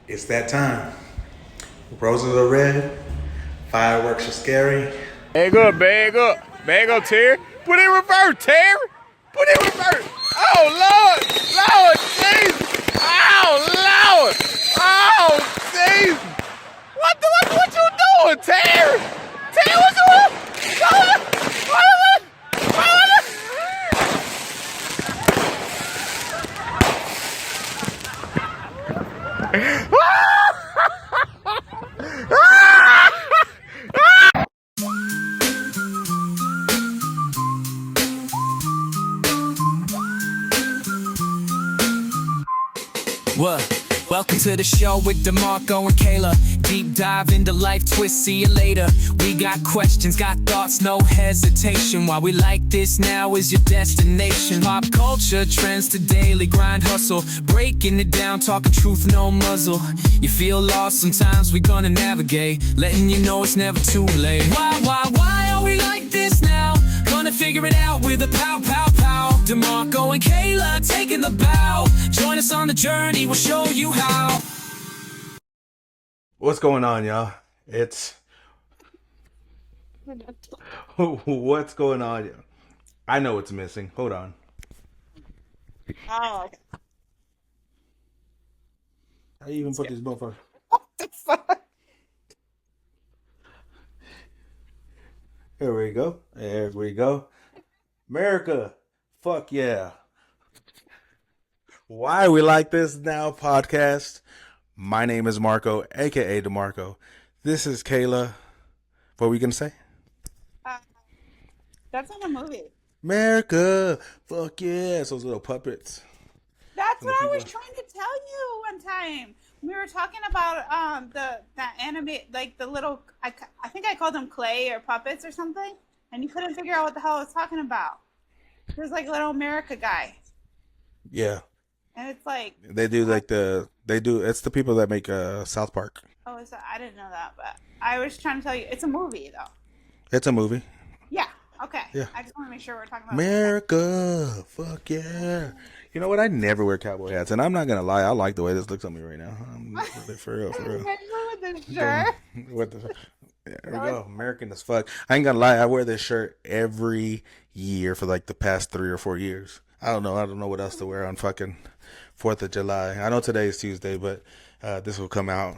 It's that time. Roses are red, fireworks are scary. Bag up, Terry. Put in reverse, Terry. Put in reverse. Oh Lord, Lord Jesus. Oh Lord. Oh Jesus. What you doing, Terry? Terry, what you doing? What? Welcome to the show with DeMarco and Kayla. Deep dive into life twist, see you later. We got questions, got thoughts, no hesitation. Why we like this now is your destination. Pop culture, trends to daily grind hustle. Breaking it down, talking truth, no muzzle. You feel lost, sometimes we gonna navigate. Letting you know it's never too late. Why are we like this now? Gonna figure it out with a pow, pow, pow. DeMarco and Kayla taking the bow. Join us on the journey, we'll show you how. What's going on, y'all? It's what's going on? I know what's missing. Hold on. Oh, How you even put this motherfucker? what the fuck? Here we go. There we go. America, fuck yeah. Why we like this now podcast. My name is Marco, aka DeMarco. This is Kayla. What were we gonna say? Uh, that's not a movie. America, fuck yeah. It's those little puppets. That's And the what I was people. trying to tell you one time. We were talking about the anime, like the little. I think I called them clay or puppets or something, and you couldn't figure out what the hell I was talking about. There's like a little America guy, Yeah. and it's like, They do it's the people that make South Park. oh, I didn't know that, but I was trying to tell you, it's a movie though. It's a movie. Yeah. Okay. Yeah. I just want to make sure we're talking about. America, fuck yeah. You know what? I never wear cowboy hats, and I'm not gonna lie. I like the way this looks on me right now. I'm really for real, for real. Especially with the shirt. What the? There we go. American as fuck. I ain't gonna lie. I wear this shirt every year for like the past 3 or 4 years. I don't know what else to wear on fucking 4th of July. I know today is Tuesday, but this will come out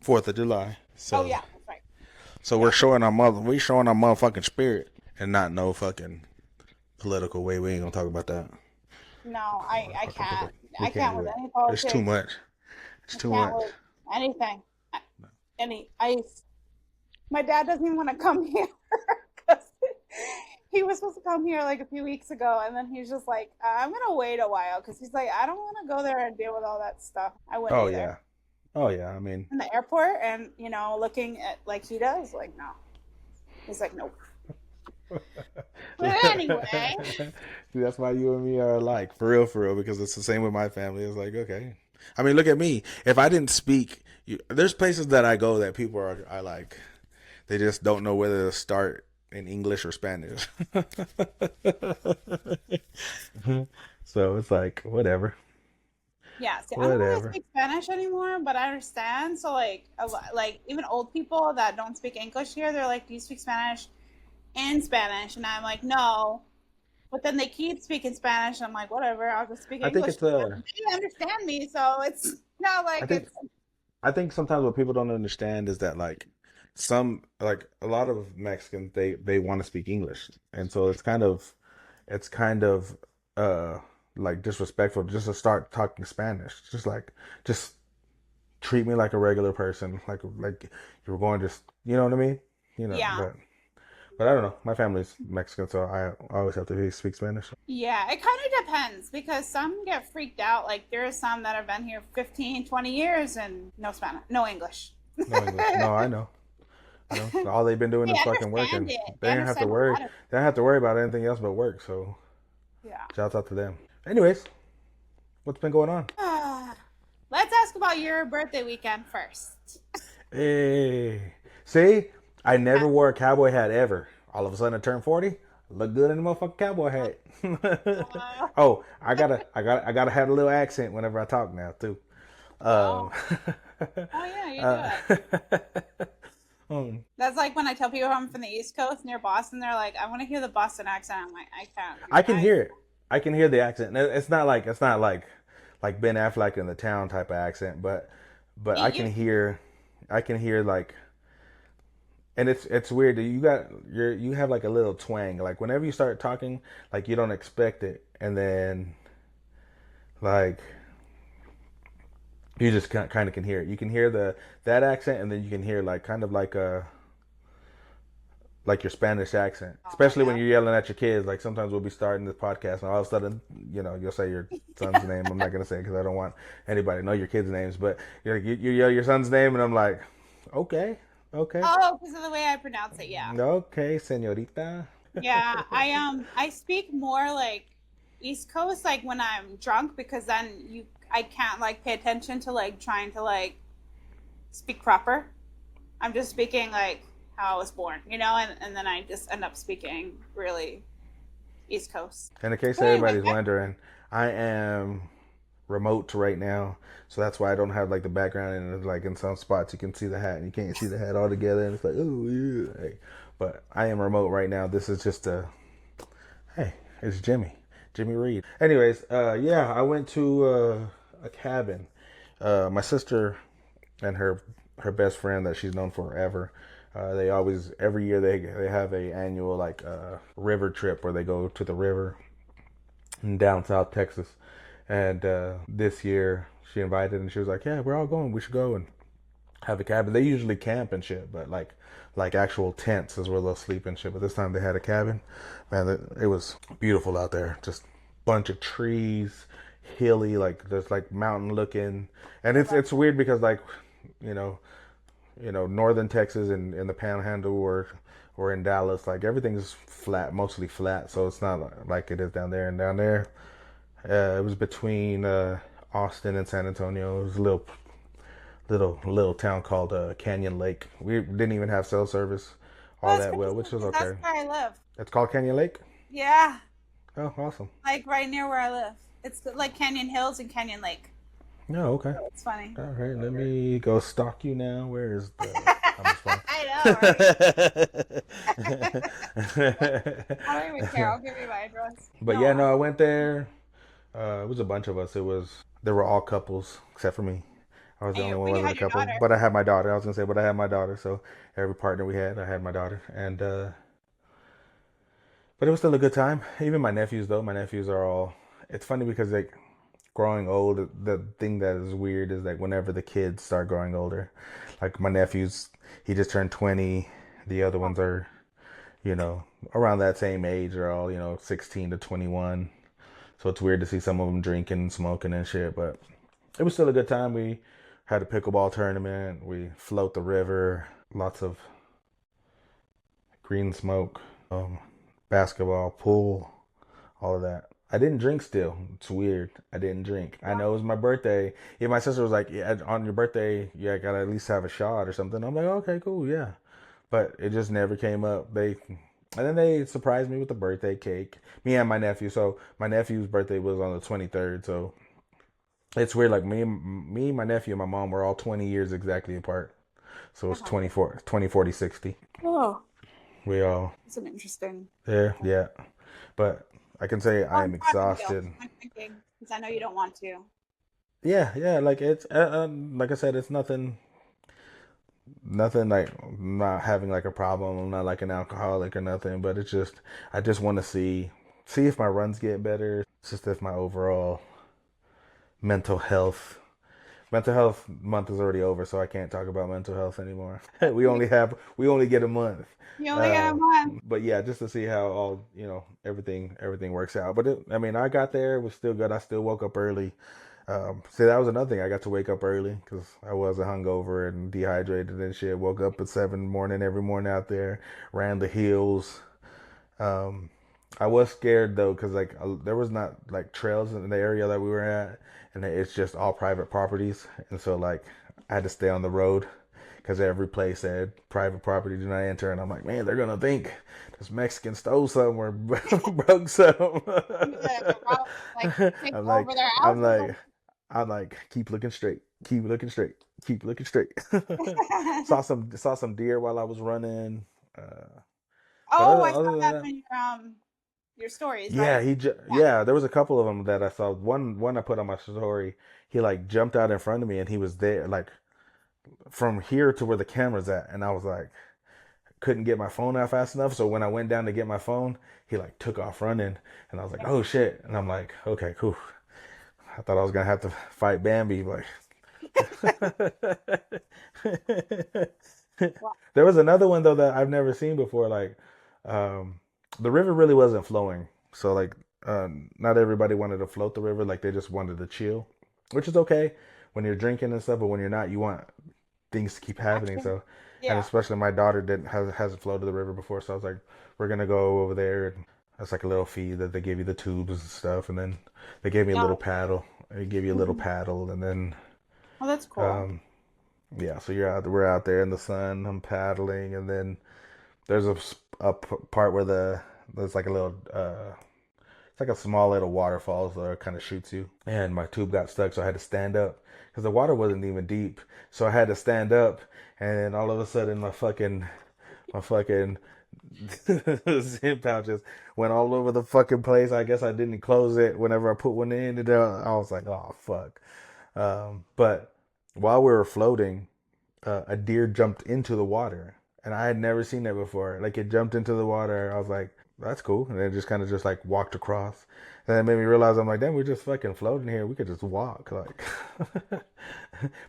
4th of July. So, Oh yeah, that's right. so we're showing our motherfucking spirit and not no fucking political way. We ain't gonna talk about that. No, I can't. We I can't do with it. any politics. It's too much. It's too Can't much. with anything. My dad doesn't even want to come here because he was supposed to come here like a few weeks ago, and then he's just like, I'm gonna wait a while because he's like, I don't want to go there and deal with all that stuff. I wouldn't Oh either. yeah. Oh yeah. I mean, In the airport, and looking at like he does, like no. He's like, nope. But anyway, see, that's why you and me are alike, for real, because it's the same with my family. It's like, okay. I mean, look at me. If I didn't speak, there's places that I go that people are like, they just don't know whether to start in English or Spanish. So it's like, whatever. yeah. See, I don't really Whatever. speak Spanish anymore, but I understand. So like even old people that don't speak English here, they're like, "Do you speak Spanish?" In Spanish, and I'm like, no. But then they keep speaking Spanish, and I'm like, whatever, I'll just speak I think English. it's They understand me, so it's not I like think it's. I think sometimes what people don't understand is that like like a lot of Mexicans they want to speak English, and so it's kind of uh like disrespectful just to start talking Spanish. Just treat me like a regular person, like you were going just you know what I mean, Yeah, but I don't know. My family's Mexican, so I always have to speak Spanish. yeah, it kind of depends because some get freaked out. Like there are some that have been here 15, 20 years and no Spanish, no English. No English. No, I know. All they've been doing They is fucking understand working. it. They They don't have to understand a worry. lot of. They don't have to worry about anything else but work. So, Yeah. shouts out to them. Anyways, what's been going on? Let's ask about your birthday weekend first. Hey, see, I never wore a cowboy hat ever. All of a sudden, I turned 40. Look good in a motherfucking cowboy hat. Uh, Oh, I gotta have a little accent whenever I talk now too. Um, Oh. Oh yeah, you do uh, it. um, That's like when I tell people I'm from the East Coast near Boston, they're like, I want to hear the Boston accent. I'm like, I can't. I can hear it. I can hear the accent. It's not like Ben Affleck in the town type of accent, but I can hear like, and it's weird. You have like a little twang. Like whenever you start talking, like you don't expect it, and then like you just kind of can hear it. You can hear that accent, and then you can hear like kind of like your Spanish accent, Oh my especially when God. you're yelling at your kids. Like sometimes we'll be starting this podcast, and all of a sudden, you'll say your son's name. I'm not gonna say it because I don't want anybody to know your kids' names. But you yell your son's name, and I'm like, okay, okay, Oh, because of the way I pronounce it, yeah. okay, señorita. Yeah, I speak more like East Coast like when I'm drunk because then I can't like pay attention to like trying to like speak proper. I'm just speaking like how I was born, and then I just end up speaking really East Coast. In case But anyway, everybody's wondering, I am remote right now, so that's why I don't have like the background. And like in some spots, you can see the hat, and you can't see the hat all together, and it's like, oh yeah. Hey. But I am remote right now. This is just hey, it's Jimmy Reed. Anyways, yeah, I went to a cabin. My sister and her best friend that she's known forever. They always every year they have a annual like river trip where they go to the river in down South Texas. And this year she invited and she was like, "Yeah, we're all going. We should go and have a cabin." They usually camp and shit, but like actual tents is where they'll sleep and shit. But this time they had a cabin. Man, it was beautiful out there. Just bunch of trees, hilly, like there's like mountain looking, and it's weird because like you know northern Texas and in the Panhandle or in Dallas, like everything's flat, mostly flat, so it's not like it is down there. And down there, it was between Austin and San Antonio. It was a little town called Canyon Lake. We didn't even have cell service well, all it's that crazy well, which was because that's okay. where I live. It's called Canyon Lake. Yeah, Oh, awesome. like right near where I live. It's like Canyon Hills and Canyon Lake. No, okay. So it's funny. All right, let me go stalk you now. Where is the? I'm just I know, right? I don't even care. I'll give you my address. But yeah, no, I went there. It was a bunch of us. They were all couples except for me. I was the only one But who you wasn't a had your couple. daughter. But I had my daughter. I was gonna say, but I had my daughter. So every partner we had, I had my daughter, and but it was still a good time. Even my nephews, though, my nephews are all. It's funny because like growing old, the thing that is weird is like whenever the kids start growing older, like my nephews, he just turned 20. The other ones are, around that same age. Are all 16 to 21. So it's weird to see some of them drinking, smoking, and shit. But it was still a good time. We had a pickleball tournament. We float the river. Lots of green smoke. Basketball, pool, all of that. I didn't drink still. It's weird. I didn't drink. I know it was my birthday. Yeah, my sister was like, yeah, on your birthday, yeah, I gotta at least have a shot or something. I'm like, okay, cool, yeah. But it just never came up. And then they surprised me with the birthday cake. Me and my nephew. So my nephew's birthday was on the 23rd. So it's weird. Like me, my nephew, and my mom were all 20 years exactly apart. So it's 24, 20, 40, 60. Oh, We all that's an interesting. there, yeah. But I can say I am I'm talking to you. exhausted. I'm thinking because I know you don't want to. Yeah, yeah. Like it's like I said, it's nothing like not having like a problem. I'm not like an alcoholic or nothing, but it's just I just want to see if my runs get better. It's just if my overall mental health. Mental health month is already over, so I can't talk about mental health anymore. We only get a month. You only got a month. But yeah, just to see how all everything works out. But I mean, I got there. It was still good. I still woke up early. See, that was another thing. I got to wake up early because I was a hungover and dehydrated and shit. Woke up at 7 every morning out there, ran the hills. I was scared though because like there was not like trails in the area that we were at, and it's just all private properties, and so like I had to stay on the road because every place said private property do not enter, and I'm like, man, they're gonna think this Mexican stole something or broke something. Like, take I'm like, over their I'm house. like, I'm like, keep looking straight. Keep looking straight. Keep looking straight. Saw some deer while I was running. Uh, but Oh, I saw other than that that, on your stories, yeah, right? Yeah. yeah, there was a couple of them that I saw. One I put on my story. He like jumped out in front of me and he was there like from here to where the camera's at, and I was like couldn't get my phone out fast enough. So when I went down to get my phone, he like took off running, and I was like, oh shit, and I'm like, okay, cool. I thought I was gonna have to fight Bambi, but Wow. there was another one though that I've never seen before. Like, um, the river really wasn't flowing, so like, not everybody wanted to float the river. Like they just wanted to chill, which is okay when you're drinking and stuff. But when you're not, you want things to keep happening. Action. So, and Yeah. especially my daughter didn't hasn't floated the river before, so I was like, we're gonna go over there. And that's like a little fee that they give you the tubes and stuff, and then they gave me a little No. paddle. They give you a little Mhm. paddle, and then Oh, that's cool. um, yeah, so we're out there in the sun. I'm paddling, and then there's part where there's like a little it's like a small little waterfall, so it kind of shoots you. And my tube got stuck, so I had to stand up because the water wasn't even deep. So I had to stand up, and all of a sudden my fucking zip pouches went all over the fucking place. I guess I didn't close it whenever I put one in, and I was like, oh fuck. But while we were floating, a deer jumped into the water, and I had never seen that before. Like it jumped into the water. I was like, "That's cool," and then just kind of just like walked across. And it made me realize I'm like, "Damn, we're just fucking floating here. We could just walk." Like,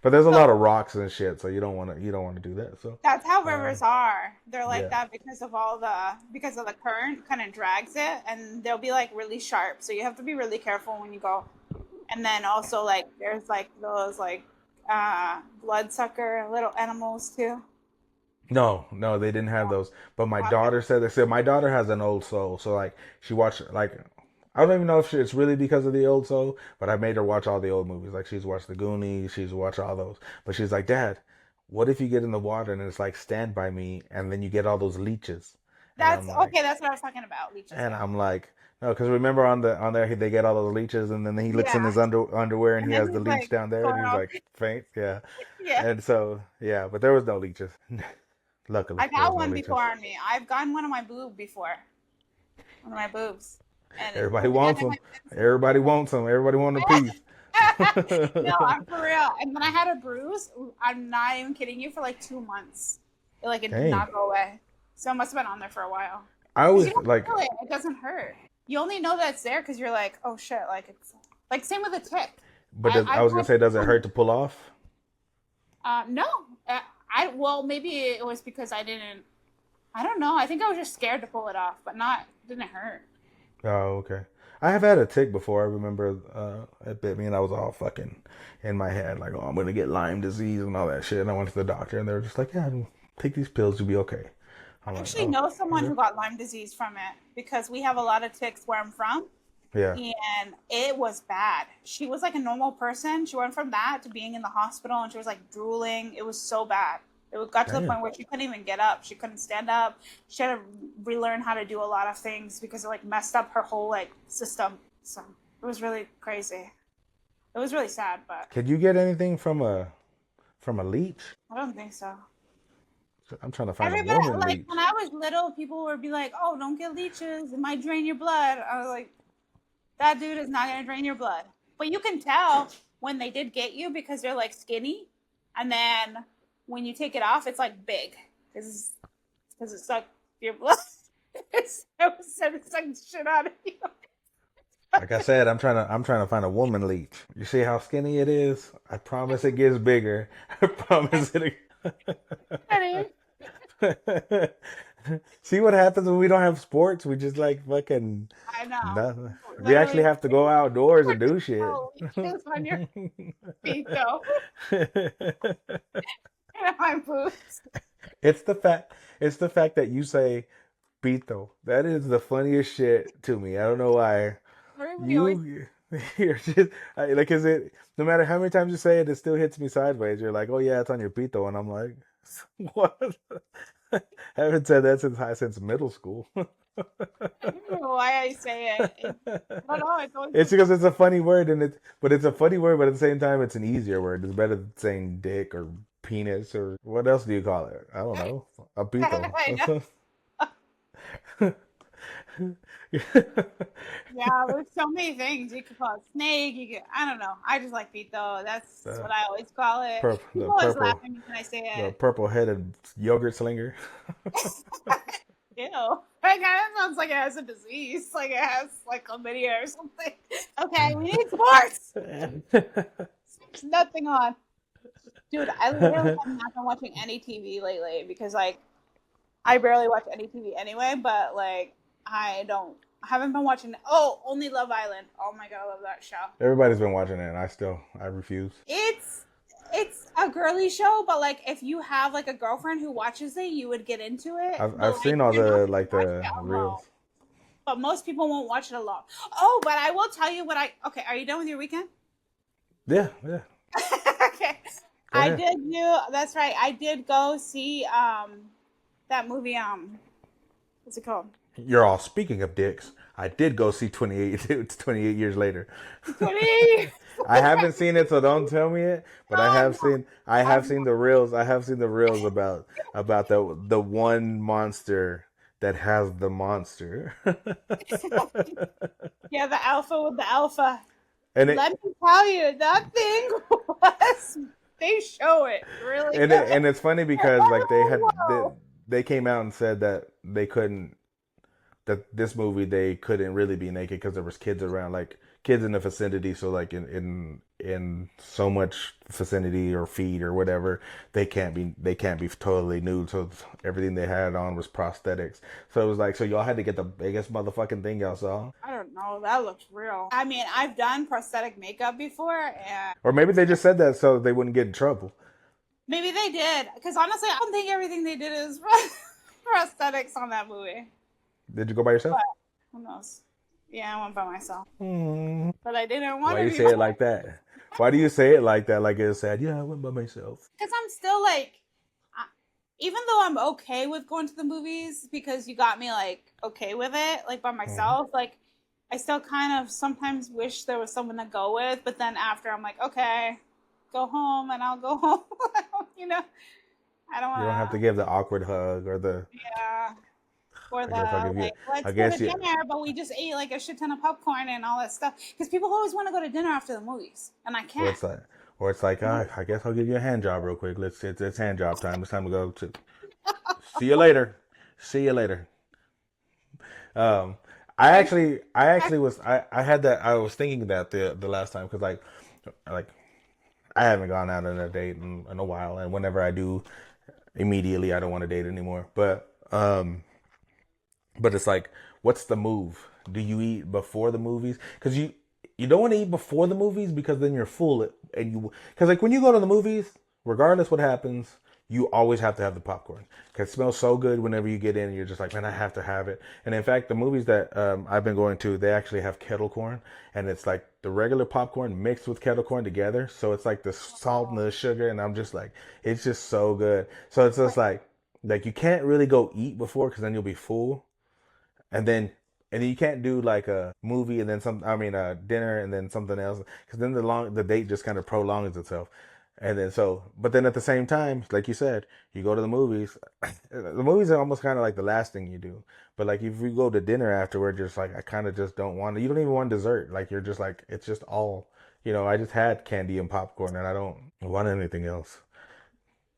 but there's a lot So of rocks and shit, so you don't want to do that. So, that's how rivers um, are. They're like yeah, that because of the current kind of drags it, and they'll be like really sharp. So you have to be really careful when you go. And then also like there's like those like bloodsucker little animals too. no, no, they didn't have those. But my daughter said they said my daughter has an old soul, so like she watched like I don't even know if it's really because of the old soul, but I made her watch all the old movies. Like she's watched the Goonies, she's watched all those. But she's like, Dad, what if you get in the water and it's like Stand By Me, and then you get all those leeches? And That's I'm like, okay. That's what I was talking about. Leeches. and Yeah. I'm like, no, because remember on there they get all those leeches, and then he looks in Yeah. his underwear and And he then has the he's leech like down there, and going he's off. like faint, yeah. Yeah. And so yeah, but there was no leeches. Luckily, I there got was no one leeches. before on me. I've gotten one of my boob before. One of my boobs. And it Everybody was again wants in them. my menses. Everybody wants them. Everybody want a piece. No, I'm for real. And then I had a bruise. I'm not even kidding you for like 2 months. It did Dang. not go away. So it must have been on there for a while. I Because you always don't like, feel it. It doesn't hurt. You only know that it's there because you're like, oh shit, like it's like same with a tick. but I I've was gonna had say, does it people. hurt to pull off? No, I well maybe it was because I didn't. I don't know. I think I was just scared to pull it off, but not didn't hurt. Oh, okay. I have had a tick before. I remember it bit me, and I was all fucking in my head, like, oh, I'm gonna get Lyme disease and all that shit. And I went to the doctor, and they were just like, yeah, take these pills, you'll be okay. I'm I like, actually oh, know someone okay, who got Lyme disease from it because we have a lot of ticks where I'm from, yeah, and it was bad. She was like a normal person. She went from that to being in the hospital, and she was like drooling. It was so bad. Got to the damn. point where she couldn't even get up. She couldn't stand up. She had to relearn how to do a lot of things because it like messed up her whole like system. So it was really crazy. It was really sad, but Could you get anything from a leech? I don't think so. I'm trying to find a Everybody, woman like leech. when I was little, people would be like, "Oh, don't get leeches; it might drain your blood." I was like, "That dude is not gonna drain your blood." But you can tell when they did get you because they're like skinny, and then when you take it off, it's like big because it sucked your blood. It sucked shit out of you. Like I said, I'm trying to find a woman leech. You see how skinny it is? I promise it gets bigger. I promise it. See what happens when we don't have sports? We just like fucking I know. nothing. We actually Literally, have to go outdoors and do shit. oh, leeches on your feet, though. My boobs. It's the fact. It's the fact that you say "pito." That is the funniest shit to me. I don't know why. Everybody always. You, you're just like, is it? No matter how many times you say it, it still hits me sideways. You're like, oh yeah, it's on your pito, and I'm like, what? I haven't said that since middle school. I don't know why I say it. I don't know. It's always It's because it's a funny word, but it's a funny word, but at the same time, it's an easier word. It's better than saying dick or penis or what else do you call it? I don't know. A pito. I know. Yeah, there's so many things. You could call it snake. You could, I don't know. I just like pito. That's the what I always call it. the People always laugh at me when I say the it. purple headed yogurt slinger. Ew. That kind of sounds like it has a disease. Like it has like chlamydia or something. Okay, we need sports. There's nothing on. Dude, I literally have not been watching any TV lately because like I barely watch any TV anyway, but like I haven't been watching only Love Island. Oh my god, I love that show. Everybody's been watching it, and I refuse. It's a girly show, but like if you have like a girlfriend who watches it, you would get into it. I've But I've like seen all you're not the gonna watch the it alone. reels. But most people won't watch it alone. Oh, but I will tell you okay, are you done with your weekend? Yeah, yeah. Okay. Go ahead. That's right. I did go see that movie what's it called? You're all speaking of dicks. I did go see 28. It's 28 years later. 20. I haven't seen it, so don't tell me it. But I have seen. I have seen the reels. I have seen the reels about the one monster that has the monster. Yeah, the alpha with the alpha. and Let it me tell you, that thing was they show it really and good. it's funny because like Whoa. they came out and said that they couldn't that this movie they couldn't really be naked because there was kids around, like kids in the vicinity. So like in so much vicinity or feed or whatever, they can't be totally nude. So everything they had on was prosthetics. So it was like, so y'all had to get the biggest motherfucking thing y'all saw, I don't know. That looks real. I mean, I've done prosthetic makeup before, and or maybe they just said that so they wouldn't get in trouble. maybe they did. Because honestly, I don't think everything they did is prosthetics on that movie. Did you go by yourself? But who knows? Yeah, I went by myself. Hmm. But I didn't want Why to you be say it like that? Why do you say it like that? Like it's sad. Yeah, I went by myself. because I'm still like, even though I'm okay with going to the movies because you got me like okay with it, like by Hmm. myself, like I still kind of sometimes wish there was someone to go with. But then after, I'm like, okay, go home and I'll go home. you know, I don't You don't have want to give the awkward hug or the. yeah. Or I guess I'll the give you. like, I let's go to guess you. dinner, but we just ate like a shit ton of popcorn and all that stuff. Because people always want to go to dinner after the movies, and I Or can't. it's like, or it's like, I guess I'll give you a hand job real quick. It's hand job time. It's time to go to. See you later. See you later. Um, I actually was, I had that. I was thinking that the last time because like I haven't gone out on a date in a while, and whenever I do, immediately I don't want to date anymore. But it's like, what's the move? Do you eat before the movies? Because you don't want to eat before the movies because then you're full and you because like when you go to the movies, regardless what happens, you always have to have the popcorn because it smells so good whenever you get in. And you're just like, man, I have to have it. And in fact, the movies that I've been going to, they actually have kettle corn, and it's like the regular popcorn mixed with kettle corn together. So it's like the salt and the sugar, and I'm just like, it's just so good. So it's just like you can't really go eat before because then you'll be full, and then you can't do like a movie and then some. I mean, a dinner and then something else because then the date just kind of prolongs itself. And then but then at the same time, like you said, you go to the movies. The movies are almost kind of like the last thing you do. But like if you go to dinner afterward, you're just like, I kind of just don't want to. You don't even want dessert. Like you're just like, it's just all. I just had candy and popcorn, and I don't want anything else.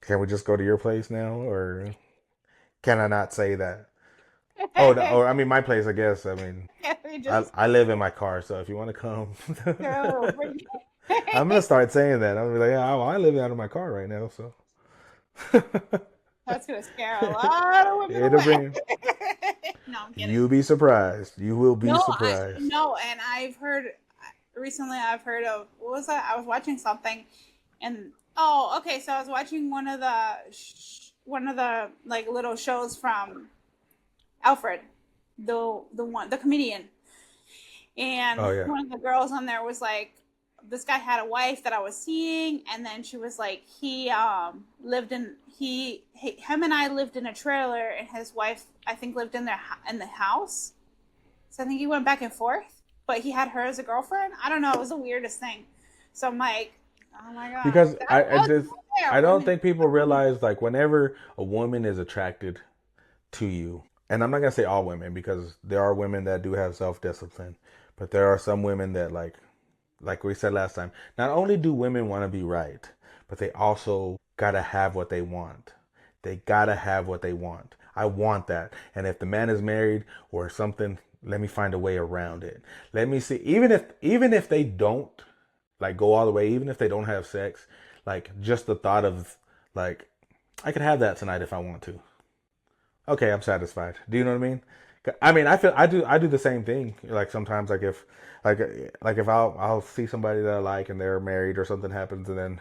Can we just go to your place now, or can I not say that? Oh, I mean, my place, I guess. I mean, We I just I live in my car, so if you want to come, go. I'm gonna start saying that. I'm gonna be like, yeah, I live out of my car right now, so That's gonna scare a lot of women it'll away. bring. No, I'm kidding. You'll be surprised. You will be No, surprised. no, and I've heard recently. I've heard of what was that? I was watching something, and okay. So I was watching one of the like little shows from Alfred, the comedian, Oh and yeah. one of the girls on there was like, this guy had a wife that I was seeing, and then she was like, him and I lived in a trailer, and his wife, I think, lived in the house. So I think he went back and forth, but he had her as a girlfriend. I don't know. It was the weirdest thing. So I'm like, oh my god. Because I don't think people realize, like, whenever a woman is attracted to you, and I'm not gonna say all women, because there are women that do have self-discipline, but there are some women that, like we said last time, not only do women want to be right, but they also gotta have what they want. They gotta have what they want. I want that. And if the man is married or something, let me find a way around it. Let me see. Even if they don't, like, go all the way, even if they don't have sex, like, just the thought of, like, I could have that tonight if I want to. Okay, I'm satisfied. Do you know what I mean? I mean, I do the same thing. Like, sometimes, like, if I'll see somebody that I like and they're married or something happens, and then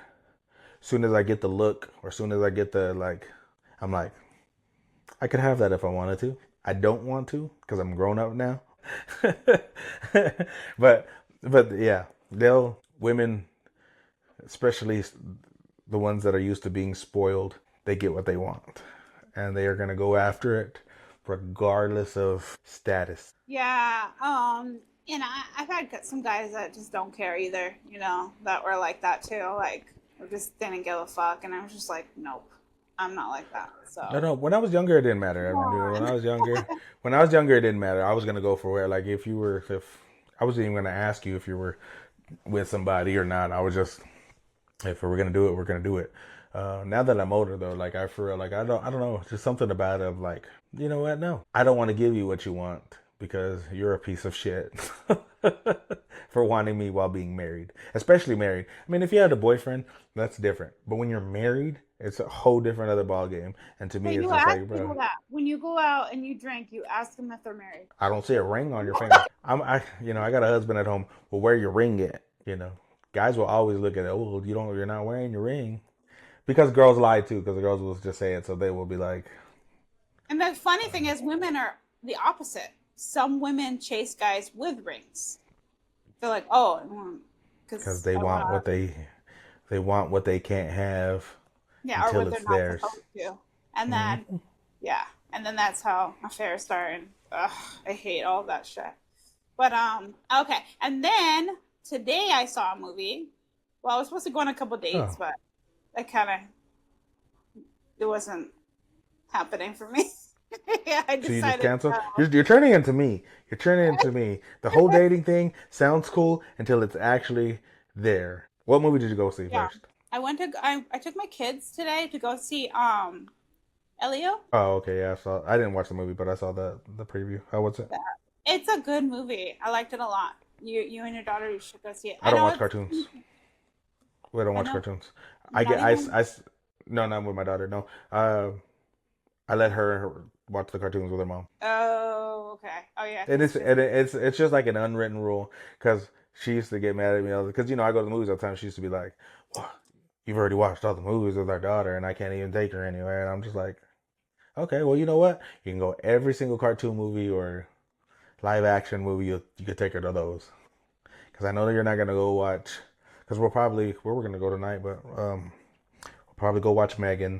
as soon as I get the look, or as soon as I get the, like, I'm like, I could have that if I wanted to. I don't want to because I'm grown up now. but yeah, women, especially the ones that are used to being spoiled, they get what they want, and they are going to go after it regardless of status. Yeah. I've had some guys that just don't care either, that were like that too. Like, just didn't give a fuck. And I was just like, nope, I'm not like that. So. No. When I was younger, it didn't matter. When I was younger, it didn't matter. I was going to go for where, like, if I wasn't even going to ask you if you were with somebody or not. I was just, if we're going to do it, we're going to do it. Now that I'm older, though, like, I feel like I don't know, just something about it of, like, you know what? No, I don't want to give you what you want because you're a piece of shit for wanting me while being married, especially married. I mean, if you had a boyfriend, that's different. But when you're married, it's a whole different other ball game. And to me, it's just like, bro, that when you go out and you drink, you ask them if they're married. I don't see a ring on your finger. I got a husband at home. Well, where your ring at? Guys will always look at it. Oh, you're not wearing your ring. Because girls lie too, because the girls will just say it, so they will be like. And the funny thing is, women are the opposite. Some women chase guys with rings. They're like, oh, because they want what they can't have. Yeah, or what they're not supposed to. And then, and then that's how affairs start. And I hate all that shit. But okay, and then today I saw a movie. Well, I was supposed to go on a couple dates, but it wasn't happening for me. Yeah, I decided. So you just canceled? You're turning into me. You're turning into me. The whole dating thing sounds cool until it's actually there. What movie did you go see first? I took my kids today to go see Elio. Oh, okay, yeah. I didn't watch the movie, but I saw the preview. How was it? It's a good movie. I liked it a lot. You and your daughter, you should go see it. I don't watch cartoons. We don't watch cartoons. No, not with my daughter. No, I let her watch the cartoons with her mom. Oh, okay. Oh, yeah. And it's just like an unwritten rule, because she used to get mad at me because I go to the movies all the time. She used to be like, well, you've already watched all the movies with our daughter, and I can't even take her anywhere. And I'm just like, okay, well, you know what? You can go every single cartoon movie or live action movie. You could take her to those, because I know that you're not gonna go watch. Because we're gonna go tonight, but we'll probably go watch Megan.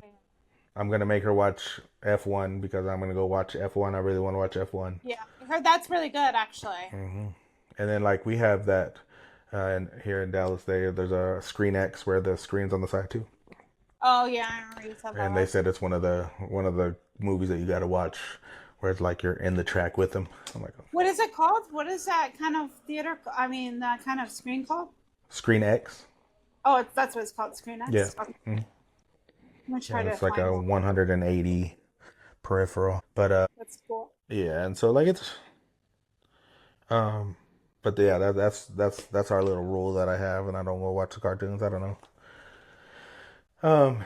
I'm gonna make her watch F1 because I'm gonna go watch F1. I really want to watch F1. Yeah, I heard that's really good, actually. Mm-hmm. And then, like, we have that here in Dallas. There's a Screen X where the screen's on the side too. Oh yeah, I remember you said that. And they said it's one of the movies that you got to watch, where it's like you're in the track with them. I'm like, what is it called? What is that kind of theater? I mean, that kind of screen called? Screen X. Oh, that's what it's called, Screen X? Yeah. Okay. Mm-hmm. I'm gonna try to it's like a 180 peripheral. But that's cool. Yeah, and so, like, it's but yeah, that's our little rule that I have, and I don't go watch the cartoons. I don't know.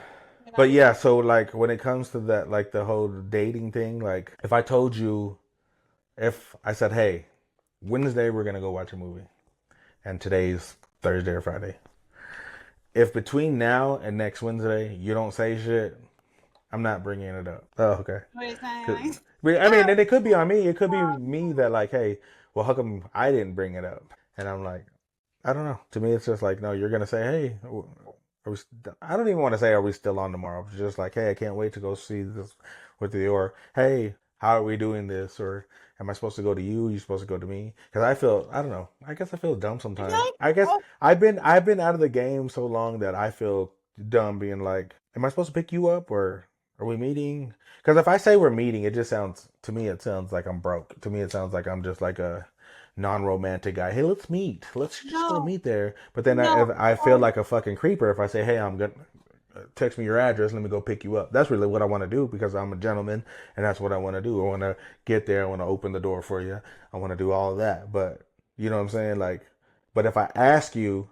But yeah, so, like, when it comes to that, like, the whole dating thing, like, if I said, hey, Wednesday we're gonna go watch a movie, and today's Thursday or Friday, if between now and next Wednesday you don't say shit, I'm not bringing it up. Oh, okay. What are you saying? I mean, and it could be on me. It could be me that, like, hey, well, how come I didn't bring it up? And I'm like, I don't know. To me, it's just like, no, you're gonna say, hey, are we I don't even want to say, are we still on tomorrow? It's just like, hey, I can't wait to go see this with you. Or, hey, how are we doing this? Or, am I supposed to go to you? You supposed to go to me? Because I don't know. I guess I feel dumb I feel sometimes. like, I guess oh I've been out of the game so long that I feel dumb being like, am I supposed to pick you up or are we meeting? Because if I say we're meeting, it just sounds to me it sounds like I'm broke. To me, it sounds like I'm just like a non-romantic guy. Hey, let's meet. Let's just go no, meet there. But then no. I feel like a fucking creeper if I say, hey, I'm gonna text me your address. Let me go pick you up. That's really what I want to do because I'm a gentleman and that's what I want to do. I want to get there. I want to open the door for you. I want to do all of that. But you know what I'm saying? Like, but if I ask you,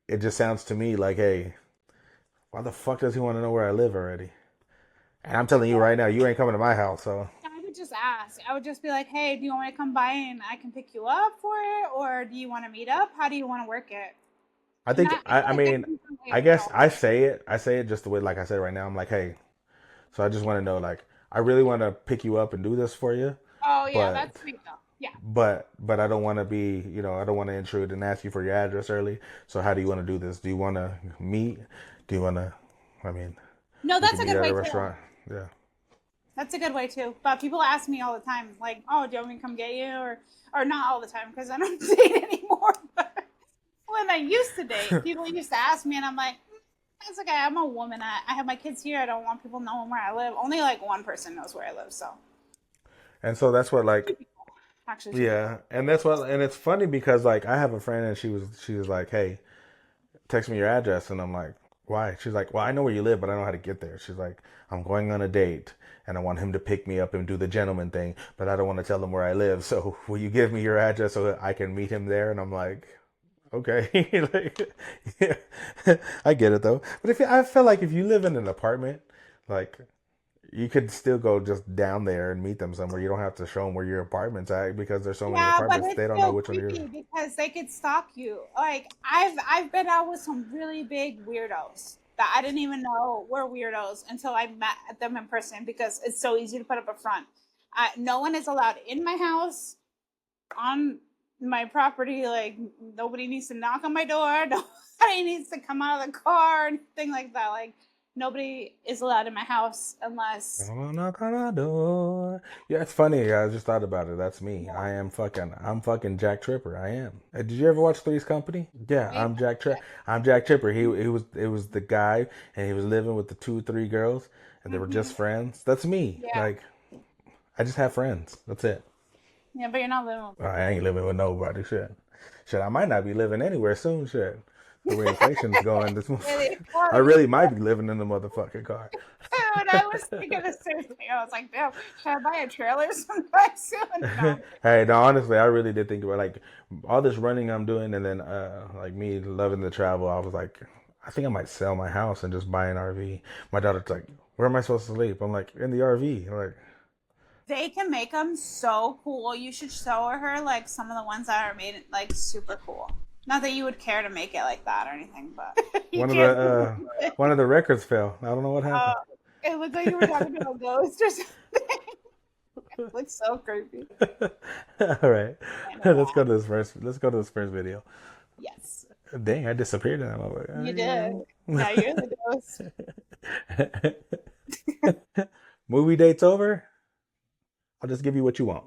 it just sounds to me like, hey, why the fuck does he want to know where I live already? And I'm telling you right now, you ain't coming to my house. So I would just ask. I would just be like, hey, do you want me to come by and I can pick you up for it? Or do you want to meet up? How do you want to work it? I And think that, I feel I like mean there's some way I of guess knowing. I say it just the way like I said right now. I'm like, hey, so I just want to know like I really want to pick you up and do this for you, Oh, yeah, but that's sweet though. Yeah. but I don't want to be, I don't want to intrude and ask you for your address early. So how do you want to do this? Do you want to meet? Do you want to I mean, No, we that's can a meet good at way a too. restaurant. Yeah. That's a good way too. But people ask me all the time, like, "Oh, do you want me to come get you?" Or not all the time because I don't date anymore. But when I used to date, people used to ask me, and I'm like, "It's okay. I'm a woman. I have my kids here. I don't want people knowing where I live. Only like one person knows where I live, so And so that's what two like people, actually two people. yeah, and that's what and it's funny because like I have a friend and she was like, "Hey, text me your address," and I'm like, why? She's like, well, I know where you live, but I don't know how to get there. She's like, I'm going on a date and I want him to pick me up and do the gentleman thing, but I don't want to tell him where I live. So will you give me your address so that I can meet him there? And I'm like, okay, like, yeah, I get it though. But I feel like if you live in an apartment, like you could still go just down there and meet them somewhere. You don't have to show them where your apartment's at because there's so many Yeah, but apartments. it's They don't know still which one you're. creepy because they could stalk you. Like I've been out with some really big weirdos that I didn't even know were weirdos until I met them in person because it's so easy to put up a front. No one is allowed in my house, on my property. Like nobody needs to knock on my door. Nobody needs to come out of the car or anything like that. Like nobody is allowed in my house unless Come on, knock on our door. Yeah, it's funny. I just thought about it. That's me. yeah, I'm fucking Jack Tripper. I am. Did you ever watch Three's Company? Yeah, they, I'm Jack Tripper. It was the guy, and he was living with the two, three girls, and they were mm-hmm, just friends. That's me. yeah, Like, I just have friends. That's it. yeah, but you're not living with I people. ain't living with nobody. Shit. I might not be living anywhere soon. Shit. The way inflation's going, Really I funny. really might be living in the motherfucking car. Dude, I was thinking the same thing. I was like, damn, should I buy a trailer sometime soon? No. Hey, no, honestly, I really did think about like all this running I'm doing, and then like me loving the travel. I was like, I think I might sell my house and just buy an RV. My daughter's like, where am I supposed to sleep? I'm like, in the RV. I'm like, They can make them so cool. You should show her like some of the ones that are made like super cool. Not that you would care to make it like that or anything, but you one of can't. one of the records fell. I don't know what Uh, happened. it looked like you were talking to a ghost or something. It looks so creepy. All right, Kind of let's go laugh. to this first. Let's go to this first video. Yes, Dang, I disappeared in that you moment. did. Now you're the ghost. Movie date's over. I'll just give you what you want.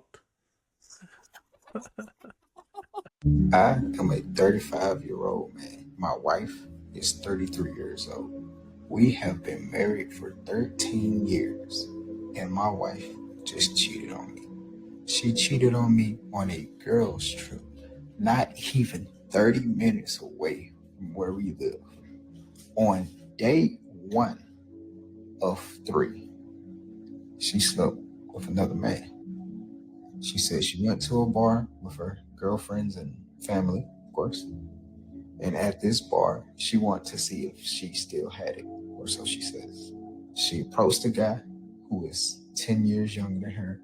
I am a 35-year-old man. My wife is 33 years old. We have been married for 13 years, and my wife just cheated on me. She cheated on me on a girls' trip, not even 30 minutes away from where we live. On day one of three, she slept with another man. She said she went to a bar with her girlfriends and family, of course. And at this bar, she wanted to see if she still had it, or so she says. She approached a guy who is 10 years younger than her,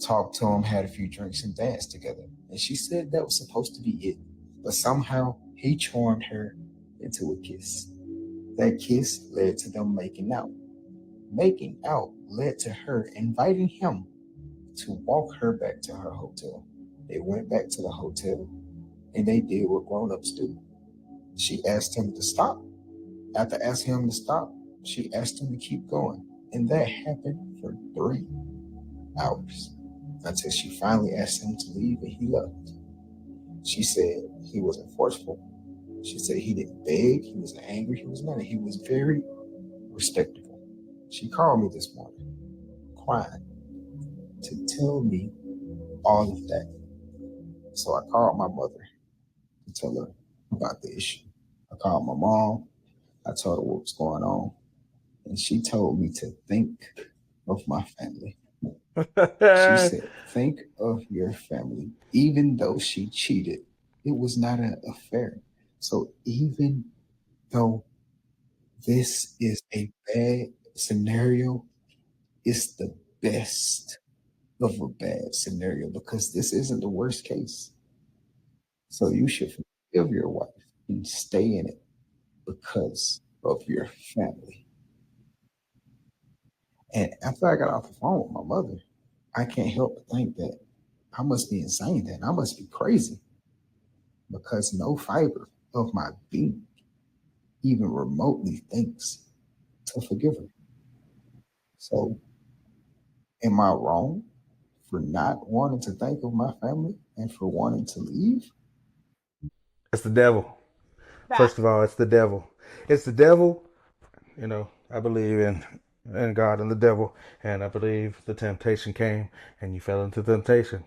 talked to him, had a few drinks, and danced together. And she said that was supposed to be it. But somehow he charmed her into a kiss. That kiss led to them making out. Making out led to her inviting him to walk her back to her hotel. They went back to the hotel. And they did what grown-ups do. She asked him to stop. After asking him to stop, she asked him to keep going. And that happened for 3 hours until she finally asked him to leave and he left. She said he wasn't forceful. She said he didn't beg, he wasn't angry, he was mad. He was very respectable. She called me this morning, crying, to tell me all of that. So I called my mother to tell her about the issue. I called my mom. I told her what was going on. And she told me to think of my family. She said, think of your family. Even though she cheated, it was not an affair. So even though this is a bad scenario, it's the best of a bad scenario because this isn't the worst case. So you should forgive your wife and stay in it because of your family. And after I got off the phone with my mother, I can't help but think that I must be insane then. I must be crazy because no fiber of my being even remotely thinks to forgive her. So am I wrong for not wanting to think of my family and for wanting to leave? It's the devil. Back. First of all, it's the devil. It's the devil. You know, I believe in God and the devil, and I believe the temptation came, and you fell into temptation,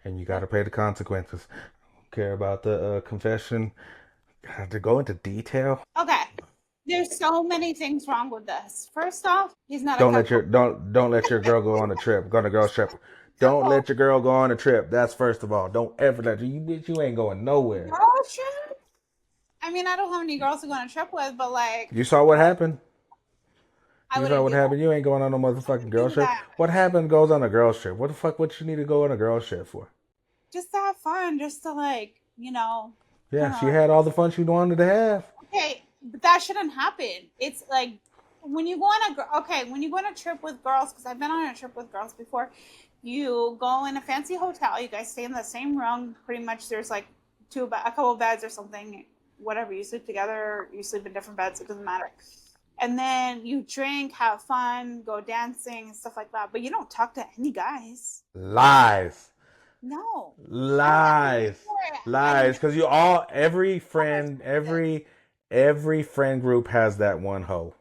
and you got to pay the consequences. Don't care about the confession. To go into detail. Okay. There's so many things wrong with this. First off, he's not a Don't let couple. your don't let your girl go on a trip. Go on a girl's trip. Don't let your girl go on a trip. That's first of all. Don't ever let you bitch. You ain't going nowhere. Girl trip? I mean, I don't have any girls to go on a trip with, but like, You saw what happened. I You saw wouldn't what do that. happened. You ain't going on no I motherfucking wouldn't girl's do trip. that. What happened goes on a girl's trip. What the fuck? What you need to go on a girl's trip for? Just to have fun, just to like, Yeah, kind of she like, had all the fun she wanted to have. okay, but that shouldn't happen. It's like when you go on when you go on a trip with girls, because I've been on a trip with girls before. You go in a fancy hotel. You guys stay in the same room. Pretty much, there's like a couple of beds or something. Whatever, you sleep together. You sleep in different beds. It doesn't matter. And then you drink, have fun, go dancing and stuff like that. But you don't talk to any guys. Lies. No, I don't have to pay Lies. for it. Lies. Because you all, every friend, every friend group has that one hoe.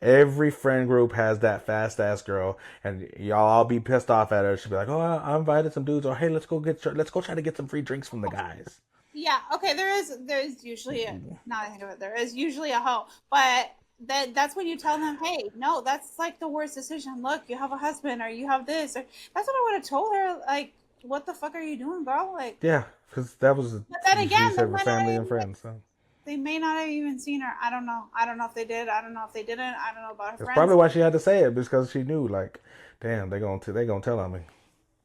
Every friend group has that fast ass girl, and y'all all be pissed off at her. She'll be like, "Oh, I invited some dudes," or "Hey, let's go try to get some free drinks from the guys." Yeah, okay. There's usually now that I think of it, there is usually a hoe, but that's when you tell them, hey, no, that's like the worst decision. Look, you have a husband, or you have this, or that's what I would have told her. Like, what the fuck are you doing, girl? Like, Yeah, because that was but then usually again, said for family and friends. So they may not have even seen her. I don't know. I don't know if they did. I don't know if they didn't. I don't know about her that's friends. probably why she had to say it because she knew, like, damn, they gonna tell on me.